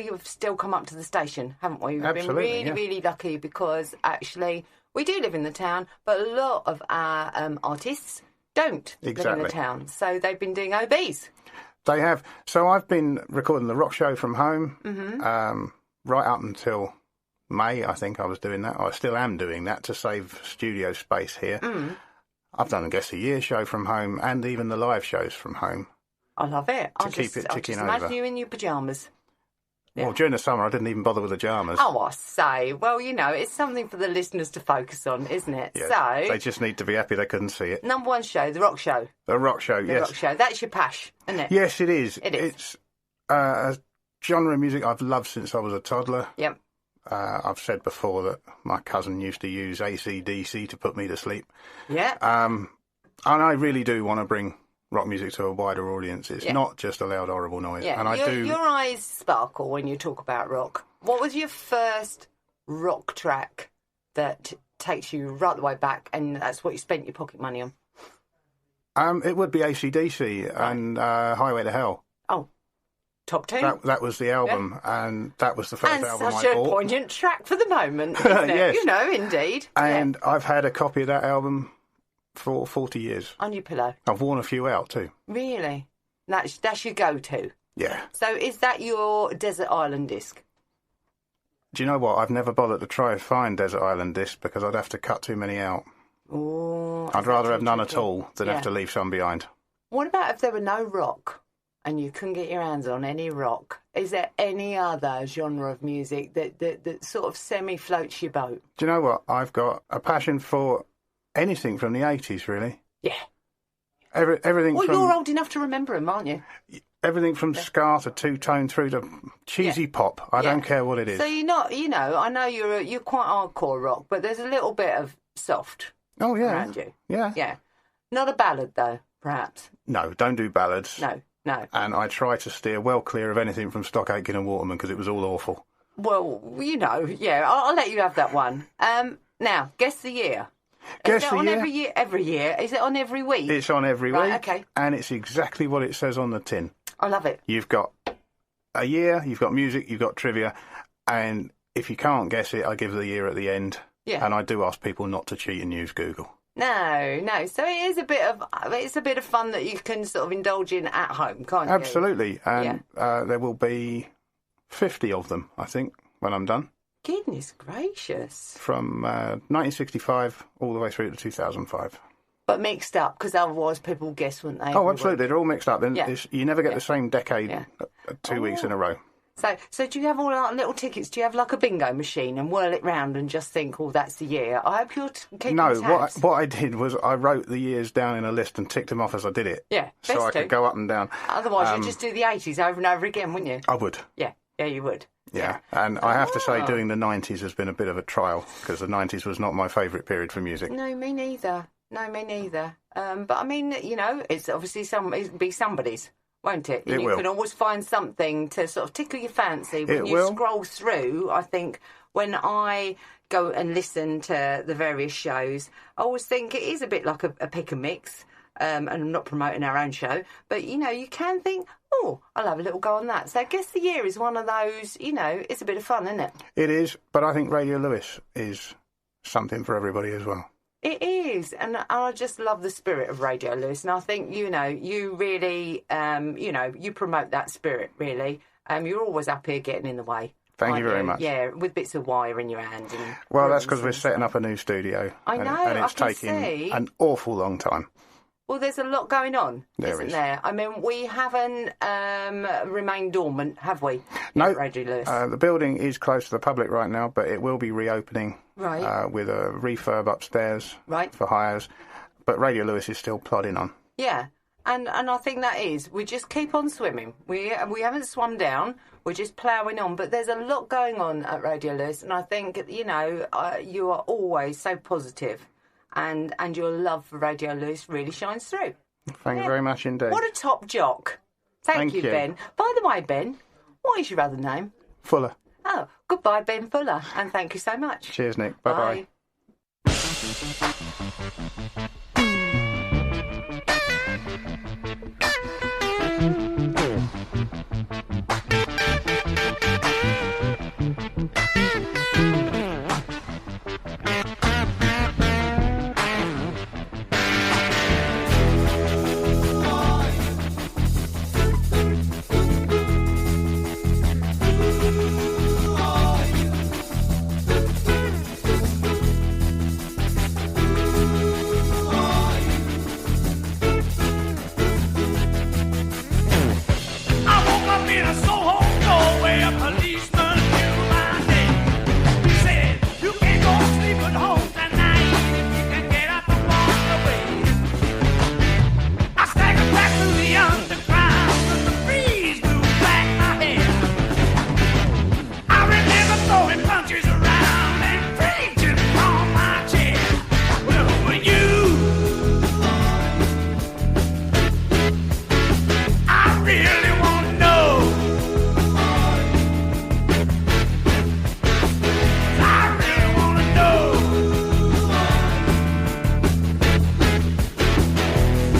have still come up to the station, haven't we? We've Absolutely, been really, yeah. really lucky because actually we do live in the town, but a lot of our artists don't live in Exactly. the town. So they've been doing OBs. They have. So I've been recording the Rock Show from home right up until May. I think I was doing that. I still am doing that to save studio space here. I've done a Guess a Year show from home and even the live shows from home. I love it. To keep it I ticking just imagine over. you in your pyjamas. Yeah. Well, during the summer, I didn't even bother with the pyjamas. Oh, I say. Well, you know, it's something for the listeners to focus on, isn't it? Yeah, So, they just need to be happy they couldn't see it. number one show, The Rock Show. The Rock Show, The yes. Rock Show. That's your pash, isn't it? Yes, it is. It is. It's a genre of music I've loved since I was a toddler. Yep. I've said before that my cousin used to use AC/DC to put me to sleep. Yeah. And I really do want to bring rock music to a wider audience. It's Yeah. not just a loud, horrible noise. Yeah, And your eyes sparkle when you talk about rock. What was your first rock track that takes you right the way back, and that's what you spent your pocket money on? It would be AC/DC and Highway to Hell. Oh, top 2. That was the album, and that was the first And album such I a bought. poignant track for the moment, isn't it? Yes. You know, indeed. And I've had a copy of that album for 40 years. On your pillow. I've worn a few out too. Really? That's your go-to. Yeah. So is that your Desert Island disc? Do you know what? I've never bothered to try and find Desert Island disc because I'd have to cut too many out. Oh, I'd rather have none at tricky? all than Yeah. have to leave some behind. What about if there were no rock and you couldn't get your hands on any rock? Is there any other genre of music that sort of semi-floats your boat? Do you know what? I've got a passion for anything from the 80s, really. Yeah. Everything Well, from you're old enough to remember them, aren't you? everything from ska to two-tone through to cheesy pop. I don't care what it is. So you're not, you know, I know you're quite hardcore rock, but there's a little bit of soft Oh yeah, around you. yeah. Yeah. Not a ballad, though, perhaps. No, don't do ballads. No. And I try to steer well clear of anything from Stock Aitken and Waterman because it was all awful. Well, you know, yeah, I'll let you have that one. Now, guess the year. Guess Is it the on year? every year? Is it on every week? It's on every Right, week, okay. and it's exactly what it says on the tin. I love it. You've got a year, you've got music, you've got trivia, and if you can't guess it, I give the year at the end. Yeah. And I do ask people not to cheat and use Google. No. So it is a bit of fun that you can sort of indulge in at home, can't you? Absolutely, and there will be 50 of them, I think, when I'm done. Goodness gracious. From 1965 all the way through to 2005. But mixed up, because otherwise people will guess, wouldn't they? Oh, every absolutely. week? They're all mixed up. Yeah. You never get Yeah. the same decade Yeah. 2 weeks in a row. So do you have all our little tickets? Do you have like a bingo machine and whirl it round and just think, oh, that's the year? I hope you're keeping No, tabs. what I did was I wrote the years down in a list and ticked them off as I did it. Yeah, So best I to. could go up and down. Otherwise, you'd just do the 80s over and over again, wouldn't you? I would. Yeah, you would. Yeah. And I have to say Oh. doing the 90s has been a bit of a trial because the 90s was not my favourite period for music. No, me neither. But I mean, you know, it's obviously it'd be somebody's. won't it? It And you will. can always find something to sort of tickle your fancy when It you will. scroll through. I think when I go and listen to the various shows, I always think it is a bit like a pick and mix. And I'm not promoting our own show, but you can think, oh, I'll have a little go on that. So I guess the year is one of those, it's a bit of fun, isn't it? It is, but I think Radio Lewis is something for everybody as well. It is, and I just love the spirit of Radio Lewis, and I think, you really, you promote that spirit, really. You're always up here getting in the way. Thank you very much. Yeah, with bits of wire in your hand. And Well, that's because we're and setting stuff. up a new studio. I know, and it's I can taking see. an awful long time. Well, there's a lot going on, There isn't is. there? I mean, we haven't remained dormant, have we? No, at Radio Lewis. The building is closed to the public right now, but it will be reopening Right. with a refurb upstairs Right. for hires. But Radio Lewis is still plodding on. Yeah, and I think that is. We just keep on swimming. We haven't swum down. We're just ploughing on. But there's a lot going on at Radio Lewis, and I think you are always so positive, and your love for Radio Lewis really shines through. Thank you very much indeed. What a top jock! Thank you, you. Ben. By the way, Ben, what is your other name? Fuller. Oh, goodbye, Ben Fuller, and thank you so much. Cheers, Nick. Bye-bye. I woke up in a Soho doorway, a policeman knew my name. He said, "You can't go to sleep at home tonight if you can get up and walk away." I staggered back through the underground and the breeze blew back my hair. I remember throwing punches around and preaching on my chair. Well, who are you? I really want to know. I really want to know.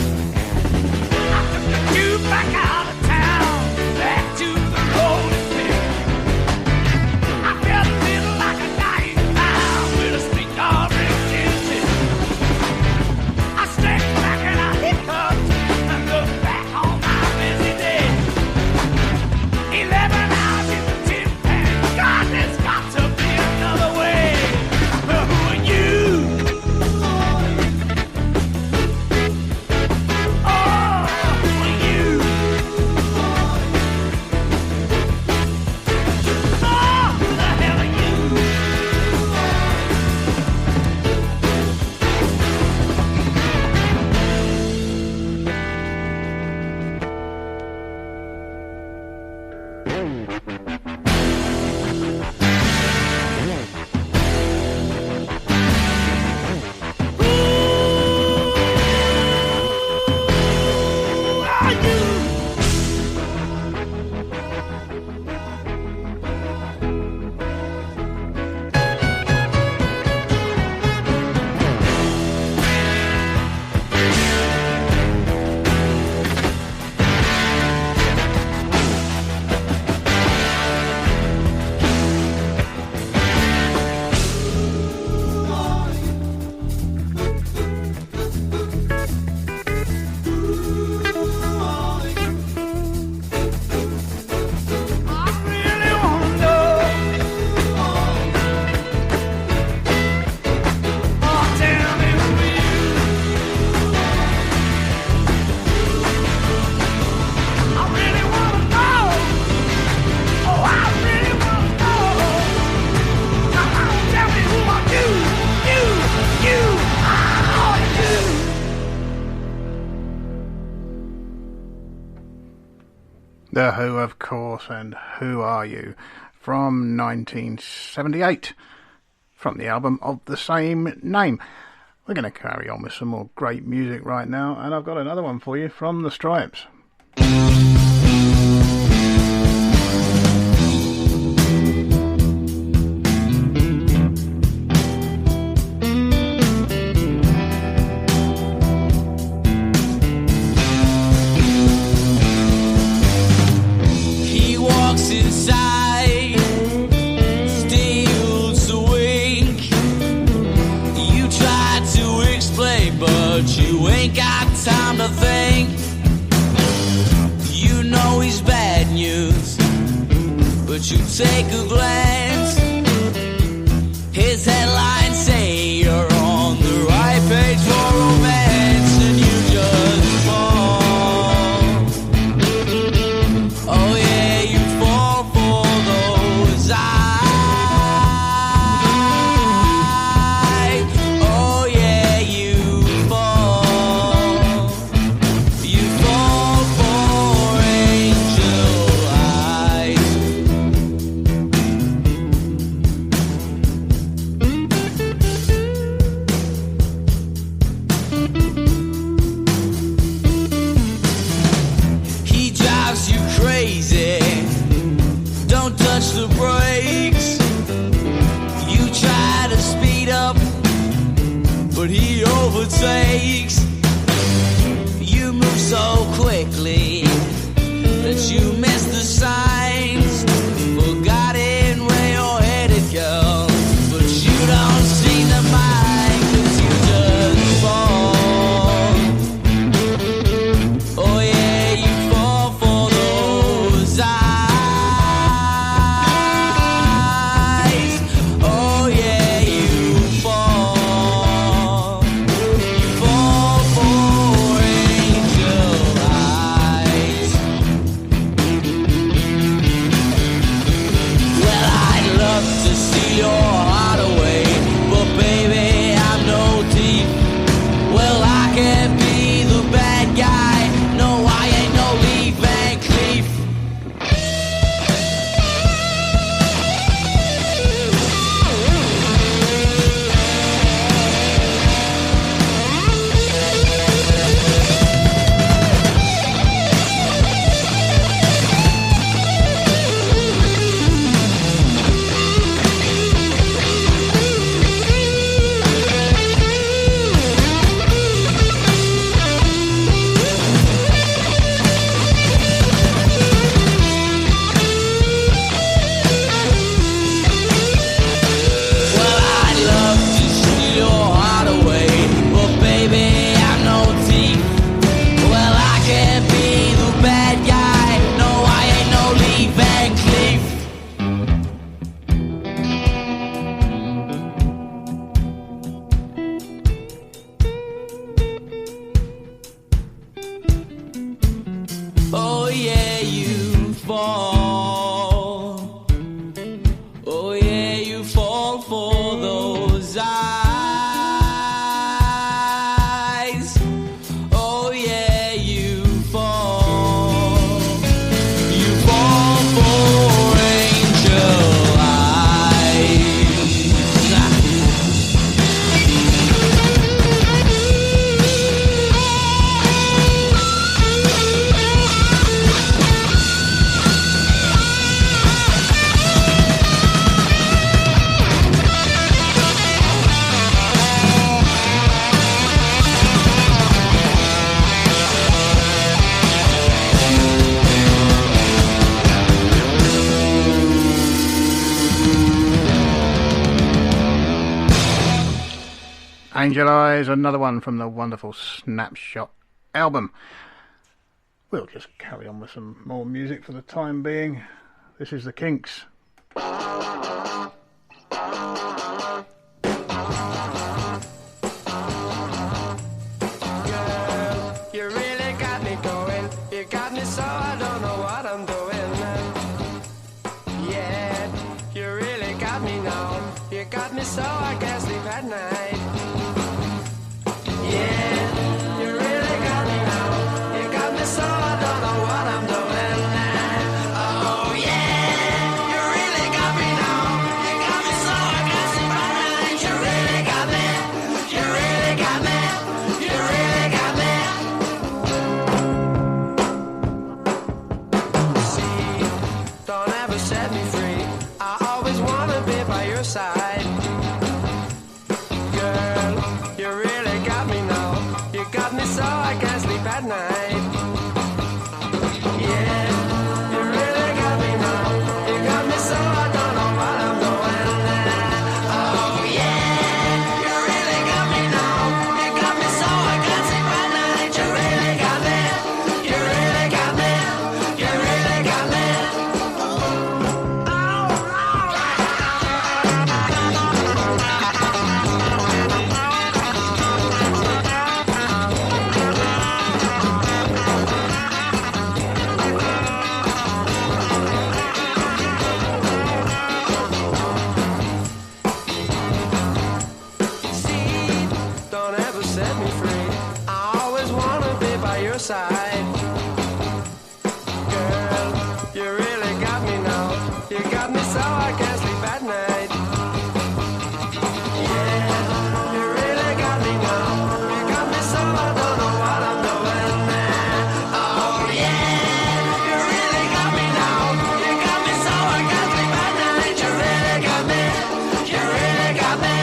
I took the tube back out of town, back to the rolling pin. I felt a little like a dying town with a sweet orange engine. I stretched back and I hiccuped and looked back on my busy day. 11 hours in the tin pan. God, there's got to be another way. But who are you? Oh, who are you? Oh, who the hell are you? Who are you? I really wanna know. Oh, tell me who are you? I really wanna know. Oh, I really wanna know. Come on, tell me who are you? The Who, of course, and Who Are You? From 1978, from the album of the same name. We're going to carry on with some more great music right now, and I've got another one for you from The Stripes. speed up, but he overtakes. You move so quickly that you miss the signs, forgotten where you're headed, girl. But you don't seem to mind, 'cause you just fall. Oh yeah, you fall for those eyes. Oh yeah, you fall. You fall for angel eyes. Well, I'd love to see your heart away, but baby, I'm no thief. Well, I can't be the bad guy. No, I ain't no Lee Van Cleef. Well, I'd love to steal your heart away, but baby, I'm no thief. Well, I can't be the bad guy. No, I ain't no Lee Van Cleef. Oh yeah, you fall. Oh yeah, you fall for those eyes. Oh yeah, you fall. You fall for angel eyes. Angel Eyes, another one from the wonderful Snapshot album. We'll just carry on with some more music for the time being. This is the Kinks. You really got me going. You got me so I don't know what I'm doing. Yeah, you really got me now. You got me so I can't sleep at night. Yeah, you really got me now. You got me so I don't know what I'm doing. Oh yeah, you really got me now. You got me so I can't sleep at night. You really got me. You really got me. You really got me. See, don't ever set me free. I always wanna be by your side. Girl, you really got me now. You got me so I can't sleep at night. Yeah, you really got me now. You got me so I don't know what I'm doing. Oh yeah, you really got me now. You got me so I can't sleep at night. You really got me. You really got me. You really got me. See, don't ever set me free. I always wanna be by your side. Girl, you really got me now. You got me so I can't sleep at night. Yeah, you really got me now. You got me so I don't know what I'm doing. Oh yeah, you really got me now. You got me so I can't sleep at night. You really got me. You really got me.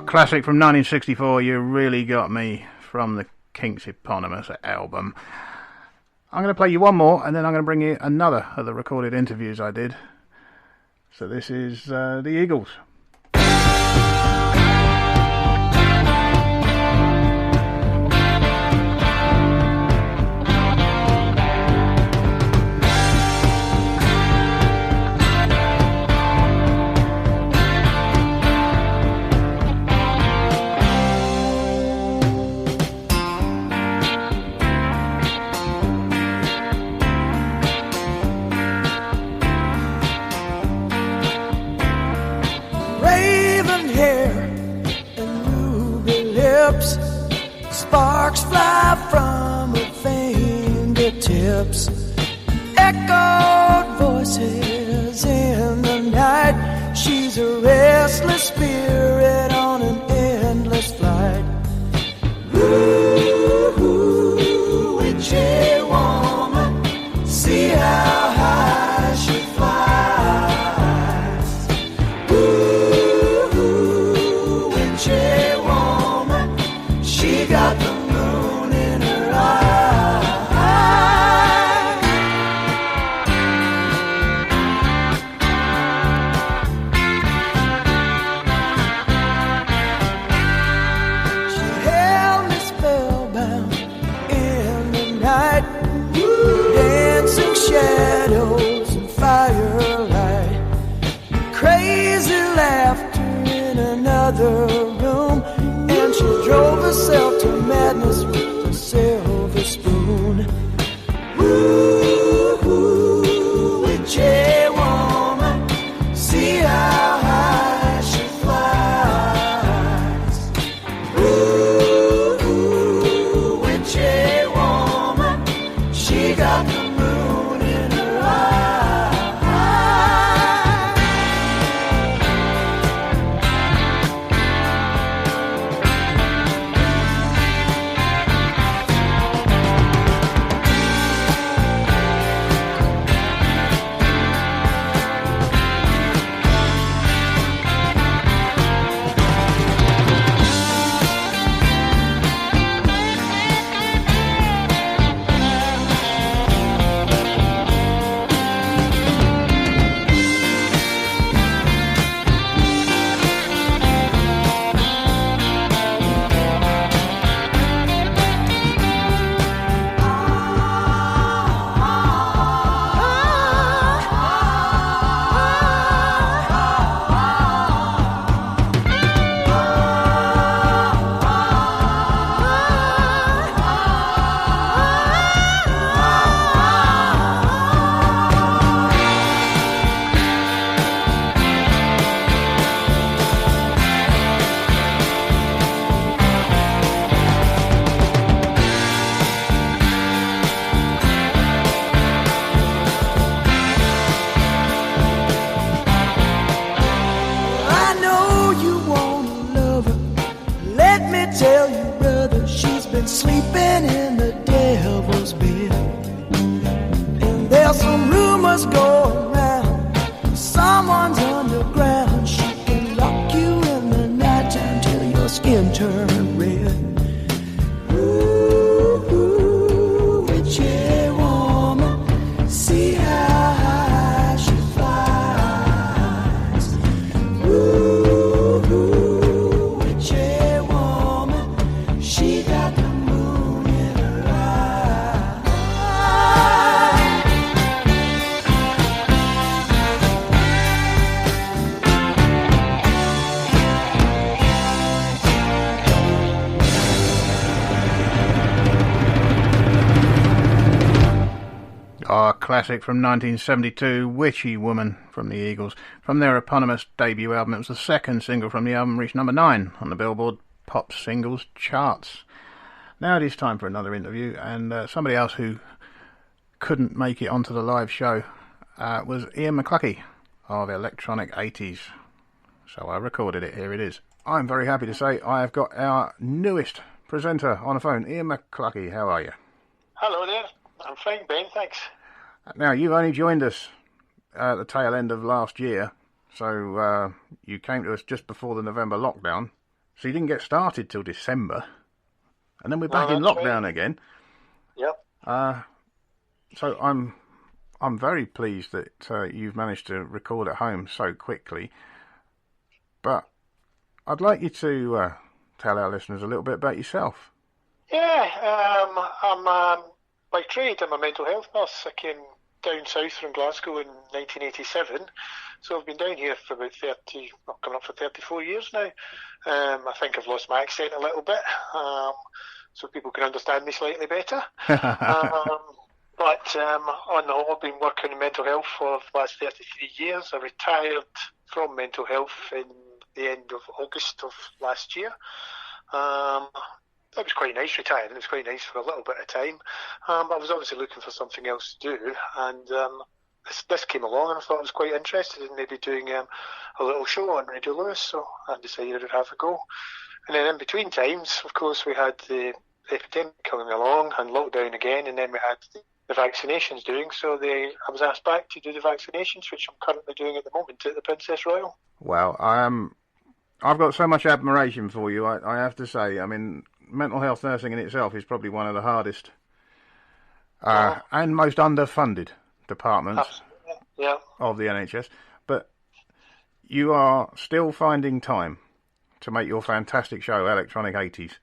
Classic from 1964, You Really Got Me, from the Kinks' eponymous album. I'm going to play you one more, and then I'm going to bring you another of the recorded interviews I did. So this is the Eagles. Sparks fly from her fingertips. Echoed voices in the night. She's a restless spirit on an endless flight. Ooh, witchy woman, see how high she flies. Ooh, witchy woman, she got the moon in her eye. She held me spellbound in the night. Dancing shadows and firelight. Crazy laughter in another room. And she drove herself to madness with a silver spoon. Ooh, witchy woman, see how high she flies. Ooh, witchy woman, she got the moon in her eye. Tell you, brother, she's been sleeping in the devil's bed. And there's some rumors going around. Someone's underground. She can lock you in the nighttime till your skin turns red. Ooh, witchy woman, see how high she flies. Ooh, witchy woman, she got the moon in her eye. Our classic from 1972, Witchy Woman, from the Eagles. From their eponymous debut album, it was the second single from the album, reached number 9 on the Billboard Pop Singles charts. Now it is time for another interview, and somebody else who couldn't make it onto the live show was Ian McCluckey of Electronic 80s. So I recorded it, here it is. I'm very happy to say I have got our newest presenter on the phone. Ian McCluckey, how are you? Hello there, I'm fine, Ben, thanks. Now, you've only joined us at the tail end of last year, so you came to us just before the November lockdown, So you didn't get started till December, and then we're back No, in that's lockdown right. again. Yep. So I'm very pleased that you've managed to record at home so quickly. But I'd like you to tell our listeners a little bit about yourself. Yeah, I'm by trade, I'm a mental health nurse. I came down south from Glasgow in 1987, so I've been down here for about coming up for 34 years now. I think I've lost my accent a little bit, so people can understand me slightly better. But on the whole, I've been working in mental health for the last 33 years. I retired from mental health in the end of August of last year. It was quite nice retiring. It was quite nice for a little bit of time. But I was obviously looking for something else to do, and this came along, and I thought I was quite interested in maybe doing a little show on Radio Lewes, so I decided I'd have a go. And then in between times, of course, we had the epidemic coming along and lockdown again, and then we had the vaccinations doing, so I was asked back to do the vaccinations, which I'm currently doing at the moment at the Princess Royal. Well, I've got so much admiration for you, I have to say. I mean, mental health nursing in itself is probably one of the hardest and most underfunded departments of the NHS. But you are still finding time to make your fantastic show, Electronic 80s.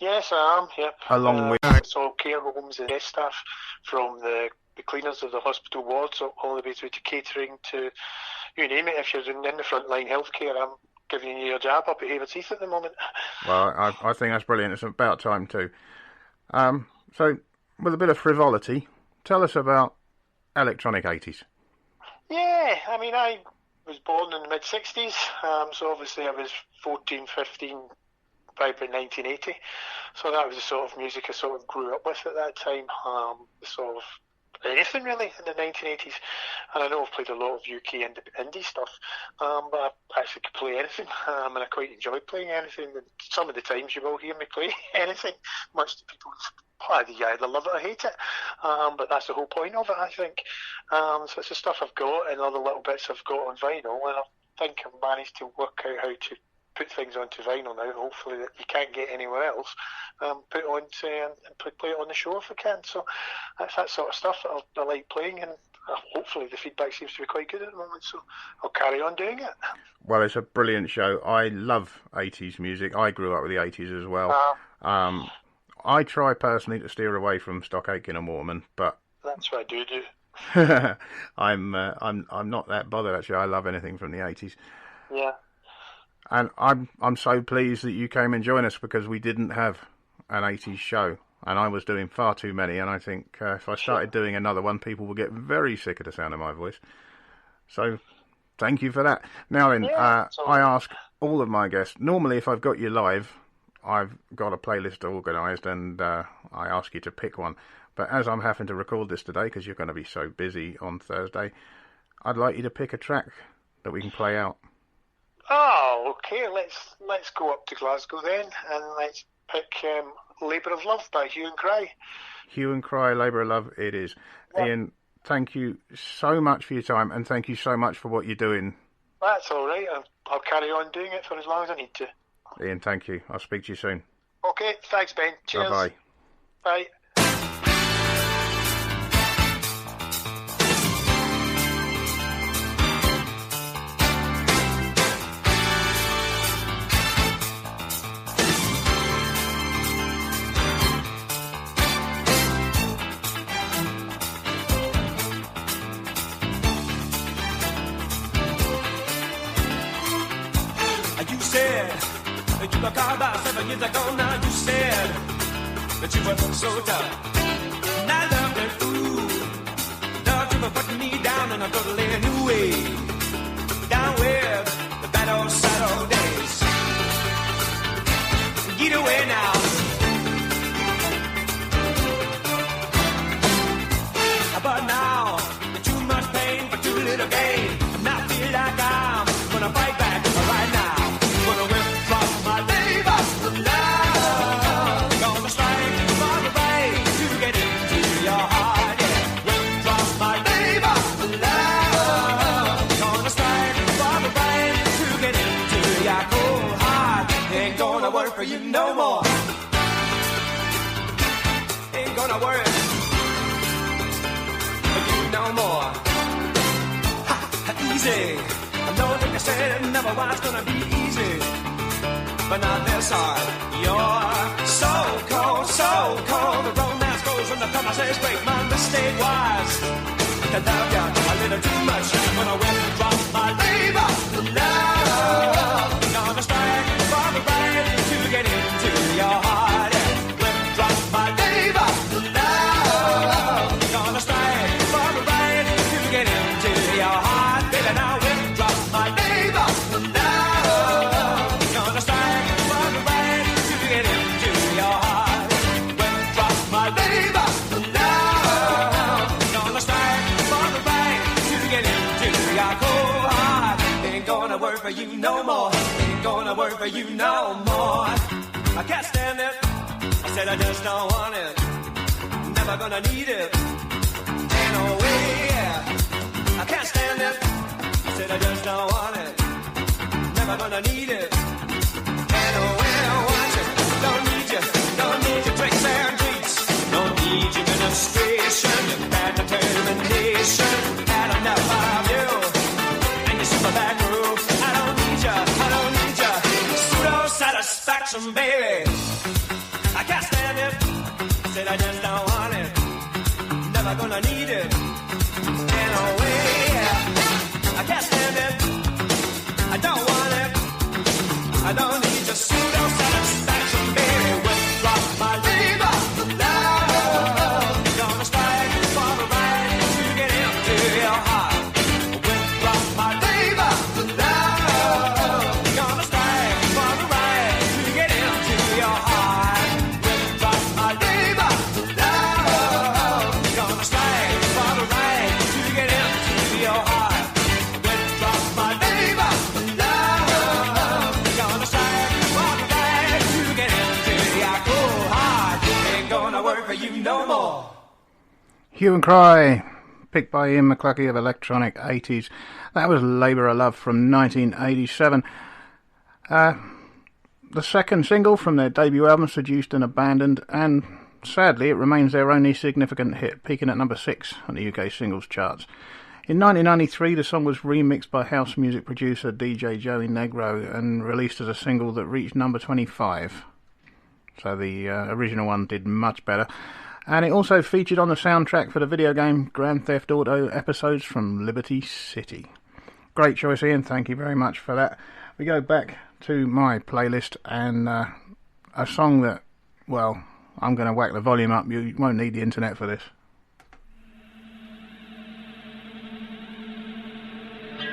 Yes, I am, yep. Along with... So care homes and desk staff, from the cleaners of the hospital wards all the way through to catering to, you name it. If you're in the frontline healthcare, I'm giving you your jab up at Haver's Heath at the moment. Well, I think that's brilliant. It's about time too. So, with a bit of frivolity, tell us about Electronic 80s. Yeah, I mean, I was born in the mid-60s, so obviously I was 14, 15 by about 1980. So that was the sort of music I sort of grew up with at that time, sort of anything really in the 1980s. And I know I've played a lot of UK indie stuff, but I actually could play anything, and I quite enjoy playing anything. And some of the times you will hear me play anything, much to people's you either love it or hate it, but that's the whole point of it, I think. So it's the stuff I've got and all the little bits I've got on vinyl, and I think I've managed to work out how to put things onto vinyl now, hopefully, that you can't get anywhere else, put it onto and play it on the show if I can. So that's that sort of stuff that I like playing, and hopefully the feedback seems to be quite good at the moment, so I'll carry on doing it. Well, it's a brilliant show. I love 80s music. I grew up with the 80s as well. I try personally to steer away from Stock Aitken and Waterman, but that's what I do. I'm not that bothered actually. I love anything from the 80s. Yeah. And I'm so pleased that you came and joined us, because we didn't have an 80s show, and I was doing far too many, and I think if I started doing another one, people would get very sick of the sound of my voice. So thank you for that. Now then, I ask all of my guests, normally if I've got you live, I've got a playlist organised, and I ask you to pick one. But as I'm having to record this today, because you're going to be so busy on Thursday, I'd like you to pick a track that we can play out. Oh, okay. Let's go up to Glasgow then, and let's pick "Labour of Love" by Hue and Cry. Hue and Cry, Labour of Love, it is. Yeah. Ian, thank you so much for your time, and thank you so much for what you're doing. That's all right. I'll carry on doing it for as long as I need to. Ian, thank you. I'll speak to you soon. Okay, thanks, Ben. Cheers. Bye-bye. Bye. You said that you were called about 7 years ago. Now you said that you were so tough. And I loved it, ooh. Love you for putting me down in a totally new way. Down with the bad old sad old days. Get away now. But now, too much pain for too little gain. And I feel like I'm gonna fight back right now. Gonna whip from my labor love. Gonna strike for the way to for you no more. Ain't gonna worry for you no more. Easy. I know that you said it never was gonna be easy, but not this hard. You're so cold, so cold. The romance goes from the promises break. My mistake was to love you a little too much. When I went and dropped my labor, love, gonna strike for the right to get into your heart. Went and dropped my labor, love, gonna strike for the right to get into your heart. Baby, now went and dropped my labor, love, gonna strike for the right to get into your heart. Went and dropped my labor, love, gonna strike for the right to get into your cold heart. Ain't gonna work for you no more. Ain't gonna work for you no more. I can't stand it. I said I just don't want it. Never gonna need it. Ain't no way. I can't stand it. I said I just don't want it. Never gonna need it. Ain't no way I want you. Don't need you. Don't need your tricks and treats. Don't need your administration. Your bad determination. Had enough of you. And your super back roof. I don't need you. I don't need you. Pseudo satisfaction, baby. I can't stand it. I said I just don't want it. Never gonna need it. Ain't no way. I can't stand it. I don't want it. I don't need your pseudo satisfaction, baby. Withdraw my labor, love. Gonna strike for the right to get into your heart. Withdraw my labor, love. Gonna strike for the right to get into your heart. Withdraw my labor, love. Gonna strike for the right to get into your heart. Withdraw my labor, love. Gonna strike for the right to get into your cold heart. Ain't gonna work for you no more. Hue and Cry, picked by Ian McCluskey of Electronic 80s. That was Labour of Love from 1987. The second single from their debut album, Seduced and Abandoned, and sadly it remains their only significant hit, peaking at number 6 on the UK singles charts. In 1993, the song was remixed by house music producer DJ Joey Negro and released as a single that reached number 25. So the original one did much better. And it also featured on the soundtrack for the video game Grand Theft Auto episodes from Liberty City. Great choice, Ian. Thank you very much for that. We go back to my playlist and a song that, well, I'm going to whack the volume up. You won't need the internet for this. Thank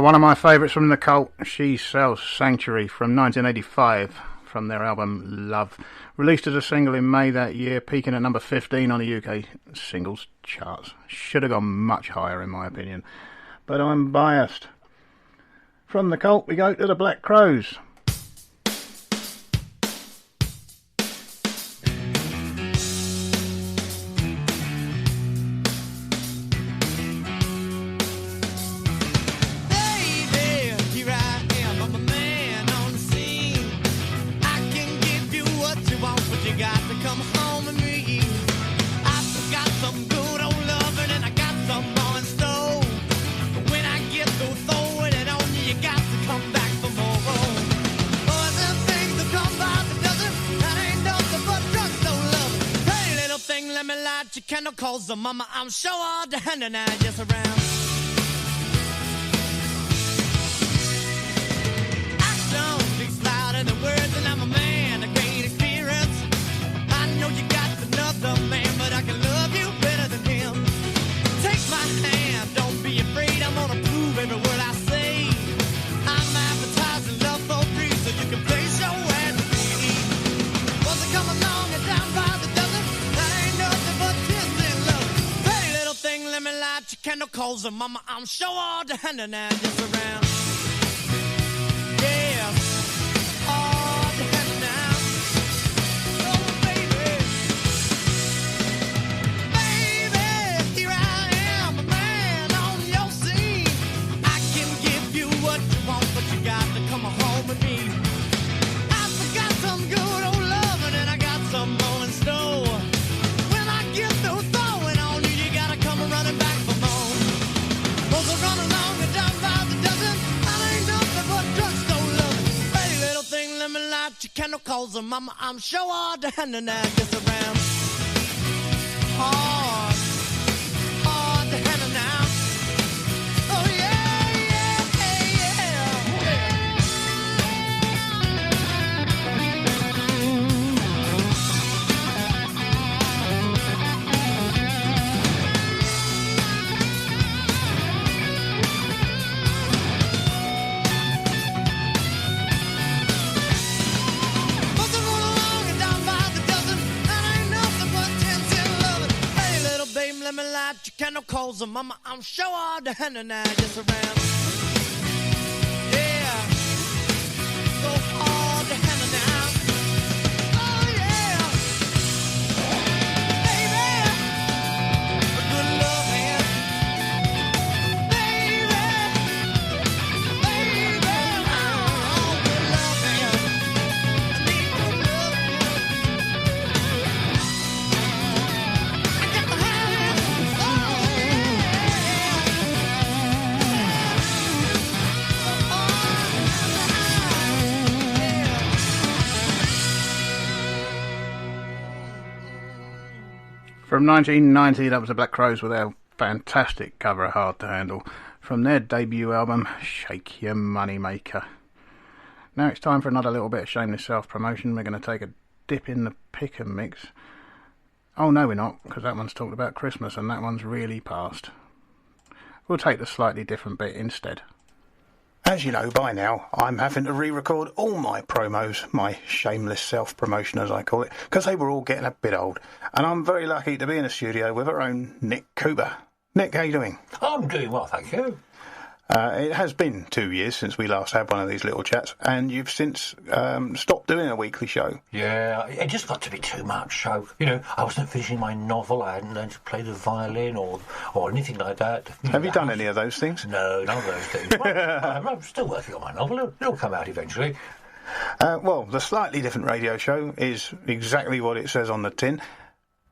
one of my favourites from the Cult, She Sells Sanctuary from 1985 from their album Love. Released as a single in May that year, peaking at number 15 on the UK singles charts. Should have gone much higher in my opinion, but I'm biased. From the Cult we go to the Black Crows. Cause mama, I'm sure all the hand and I just around. Action speaks louder than words, and I'm a man of great experience. I know you got another man, but I can love you better than him. Take my hand, don't be afraid. I'm gonna prove every word I say. I'm advertising love for free, so you can place your ad to me. Once I come along and down by the dozen, that ain't nothing but let me light your candle, cause mama, I'm sure all the hand and I just around. Yeah, all the hand now. Oh, baby. Baby, here I am, a man on your scene. I can give you what you want, but you got to come home with me. I forgot some good old loving, and I got some more in store. When I get through throwing on you, you gotta come running back for more. Both are running along and down by the dozen. I ain't nothing but drugstore loving. Pretty little thing, let me light your candle, cause mama, I'm sure all the hand and I gets around. Hard, hard to handle now. Oh yeah, yeah, yeah. Let me light your candle, cause mama, I'm sure all the hand and I just around. Yeah, so all the hand and now. Oh yeah, baby, a good love hand. Baby, oh, good love hand. I need good love hand. I got the hand. From 1990, that was the Black Crows with their fantastic cover, Hard to Handle, from their debut album, Shake Your Money Maker. Now it's time for another little bit of shameless self-promotion. We're going to take a dip in the pick and mix. Oh no, we're not, because that one's talked about Christmas and that one's really past. We'll take the slightly different bit instead. As you know by now, I'm having to re-record all my promos, my shameless self-promotion as I call it, because they were all getting a bit old. And I'm very lucky to be in a studio with our own Nick Cooper. Nick, how you doing? I'm doing well, thank you. It has been 2 years since we last had one of these little chats, and you've since stopped doing a weekly show. Yeah, it just got to be too much. So, I wasn't finishing my novel. I hadn't learned to play the violin or anything like that. Have you done any of those things? No, none of those things. Well, I'm still working on my novel. It'll come out eventually. Well, the Slightly Different Radio Show is exactly what it says on the tin,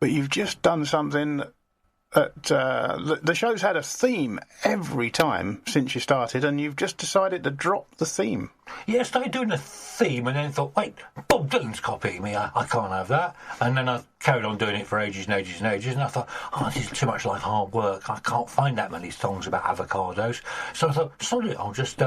but you've just done something that the show's had a theme every time since you started, and you've just decided to drop the theme. Yeah, I started doing a theme and then thought, wait, Bob Dylan's copying me. I can't have that. And then I carried on doing it for ages and ages and ages. And I thought, oh, this is too much like hard work. I can't find that many songs about avocados. So I thought, sorry, I'll just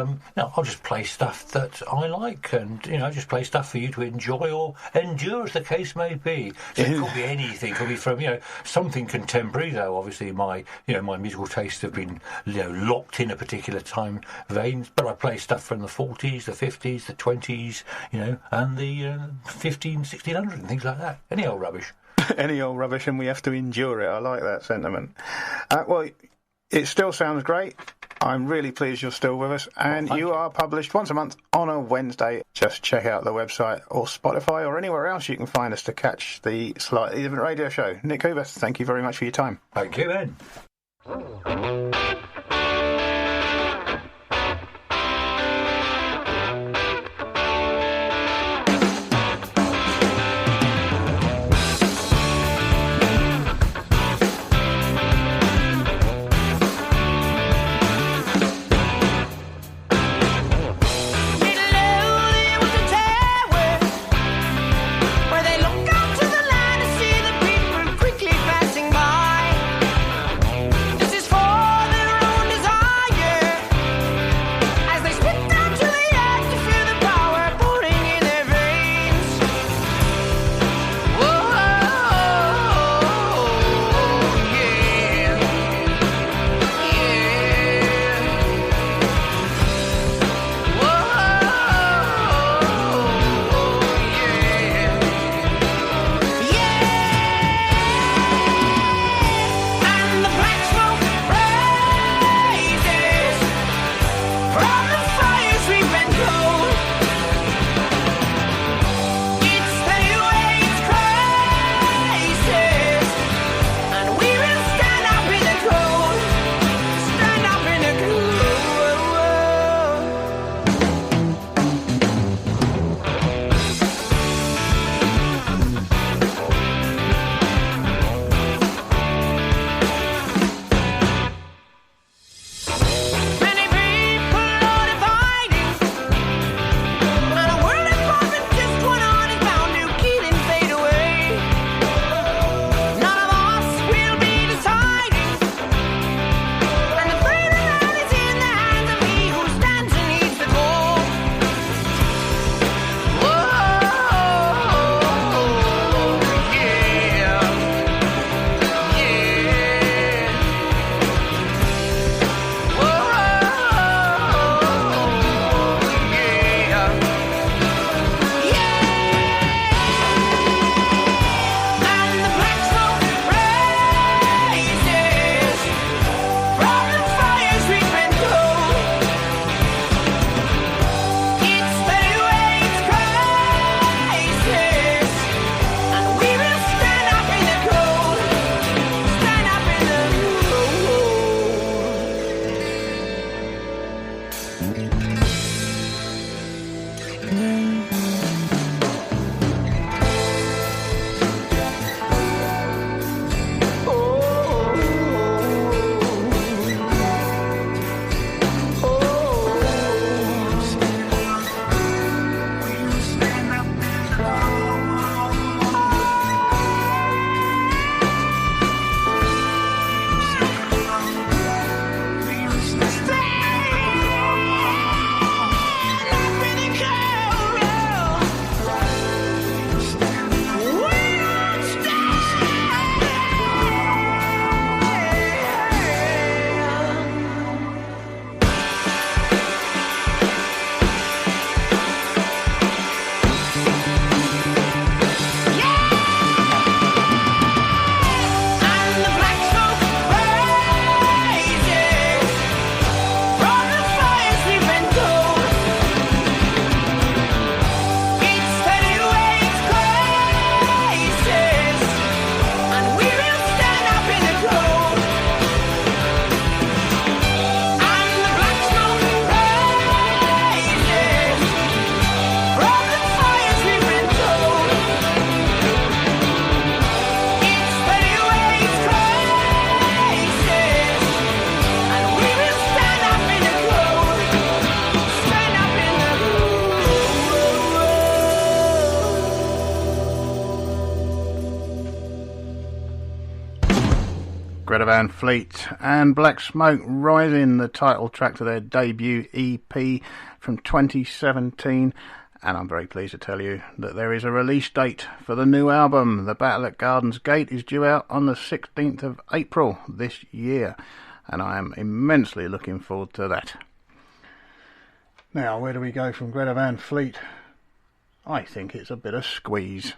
play stuff that I like, and just play stuff for you to enjoy or endure, as the case may be. So it could be anything. It could be from something contemporary, though. Obviously, my musical tastes have been locked in a particular time vein. But I play stuff from the 40s, the 50s, the 20s, and the 15, 1600 and things like that. Any old rubbish. Any old rubbish, and we have to endure it. I like that sentiment. Well, it still sounds great. I'm really pleased you're still with us, and you are published once a month on a Wednesday. Just check out the website or Spotify or anywhere else you can find us to catch the Slightly Different Radio Show. Nick Hoover, thank you very much for your time. Thank you, Ben. This is for Greta Van Fleet and Black Smoke Rising, the title track to their debut EP from 2017. And I'm very pleased to tell you that there is a release date for the new album. The Battle at Gardens Gate is due out on the 16th of April this year, and I am immensely looking forward to that. Now, where do we go from Greta Van Fleet? I think it's a bit of Squeeze.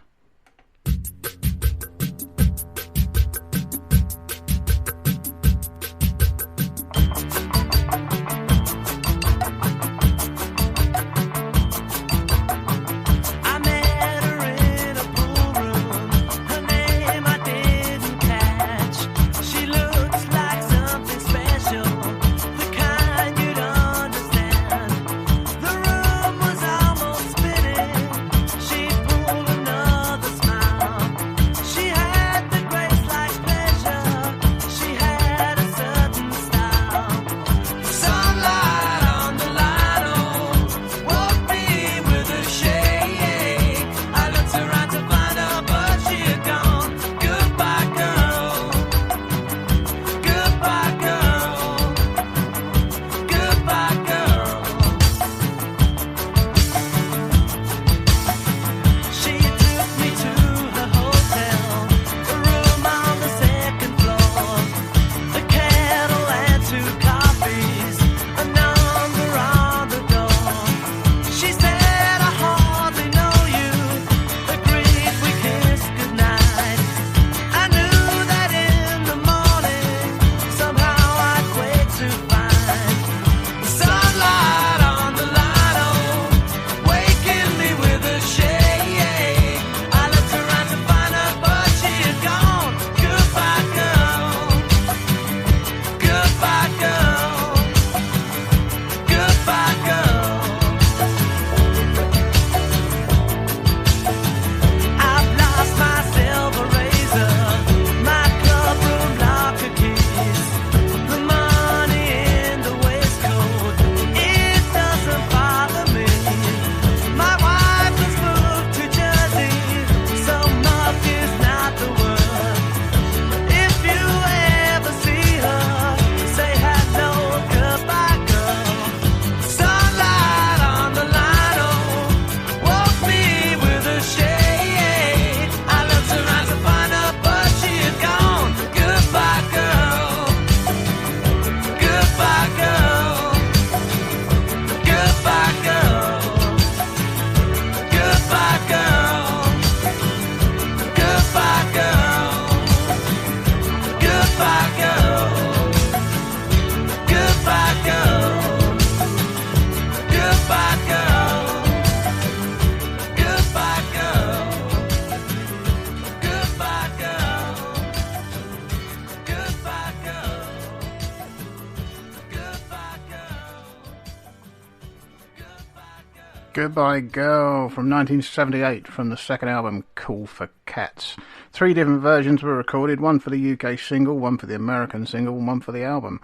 Goodbye Girl from 1978 from the second album Cool for Cats. 3 different versions were recorded, one for the UK single, one for the American single, and one for the album.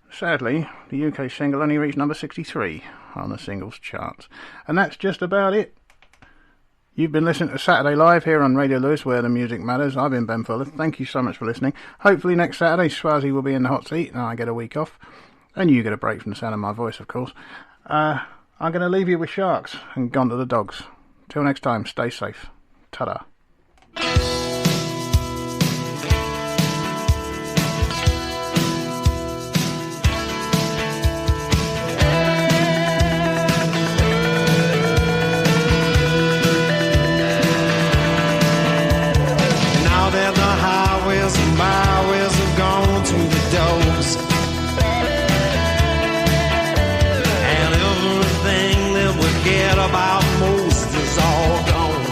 Sadly, the UK single only reached number 63 on the singles charts. And that's just about it. You've been listening to Saturday Live here on Radio Lewes, where the music matters. I've been Ben Fuller. Thank you so much for listening. Hopefully next Saturday, Swazi will be in the hot seat and I get a week off. And you get a break from the sound of my voice, of course. I'm going to leave you with Sharks and Gone to the Dogs. Till next time, stay safe. Ta-da. Now that the highways and byways have gone to the dogs, and everything that we cared about most is all gone.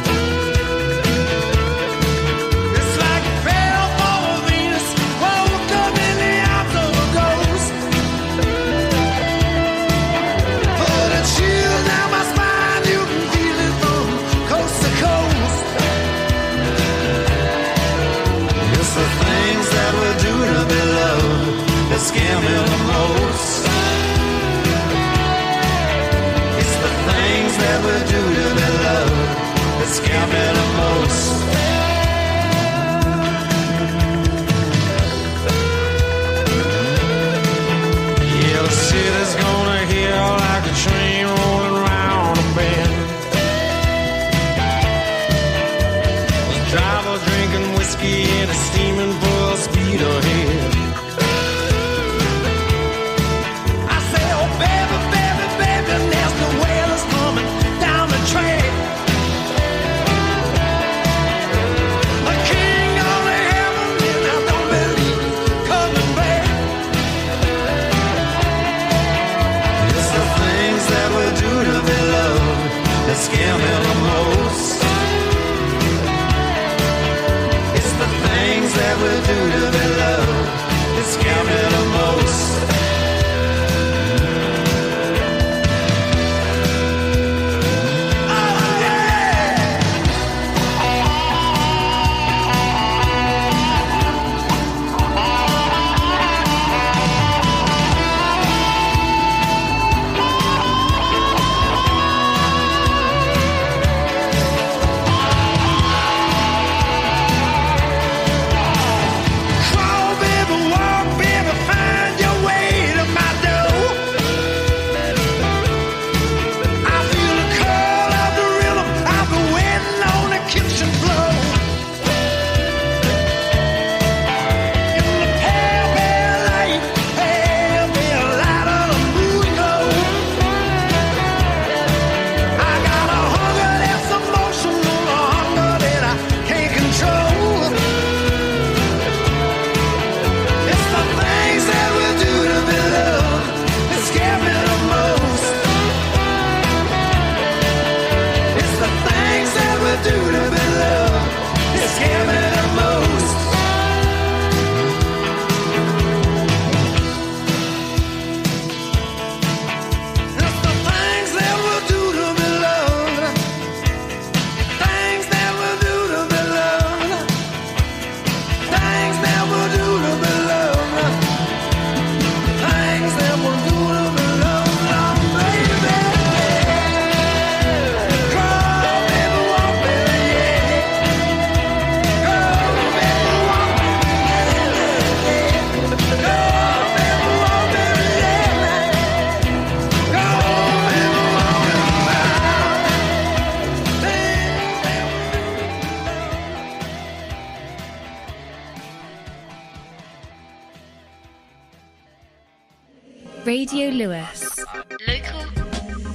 Radio Lewes. Local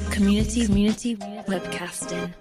community webcasting.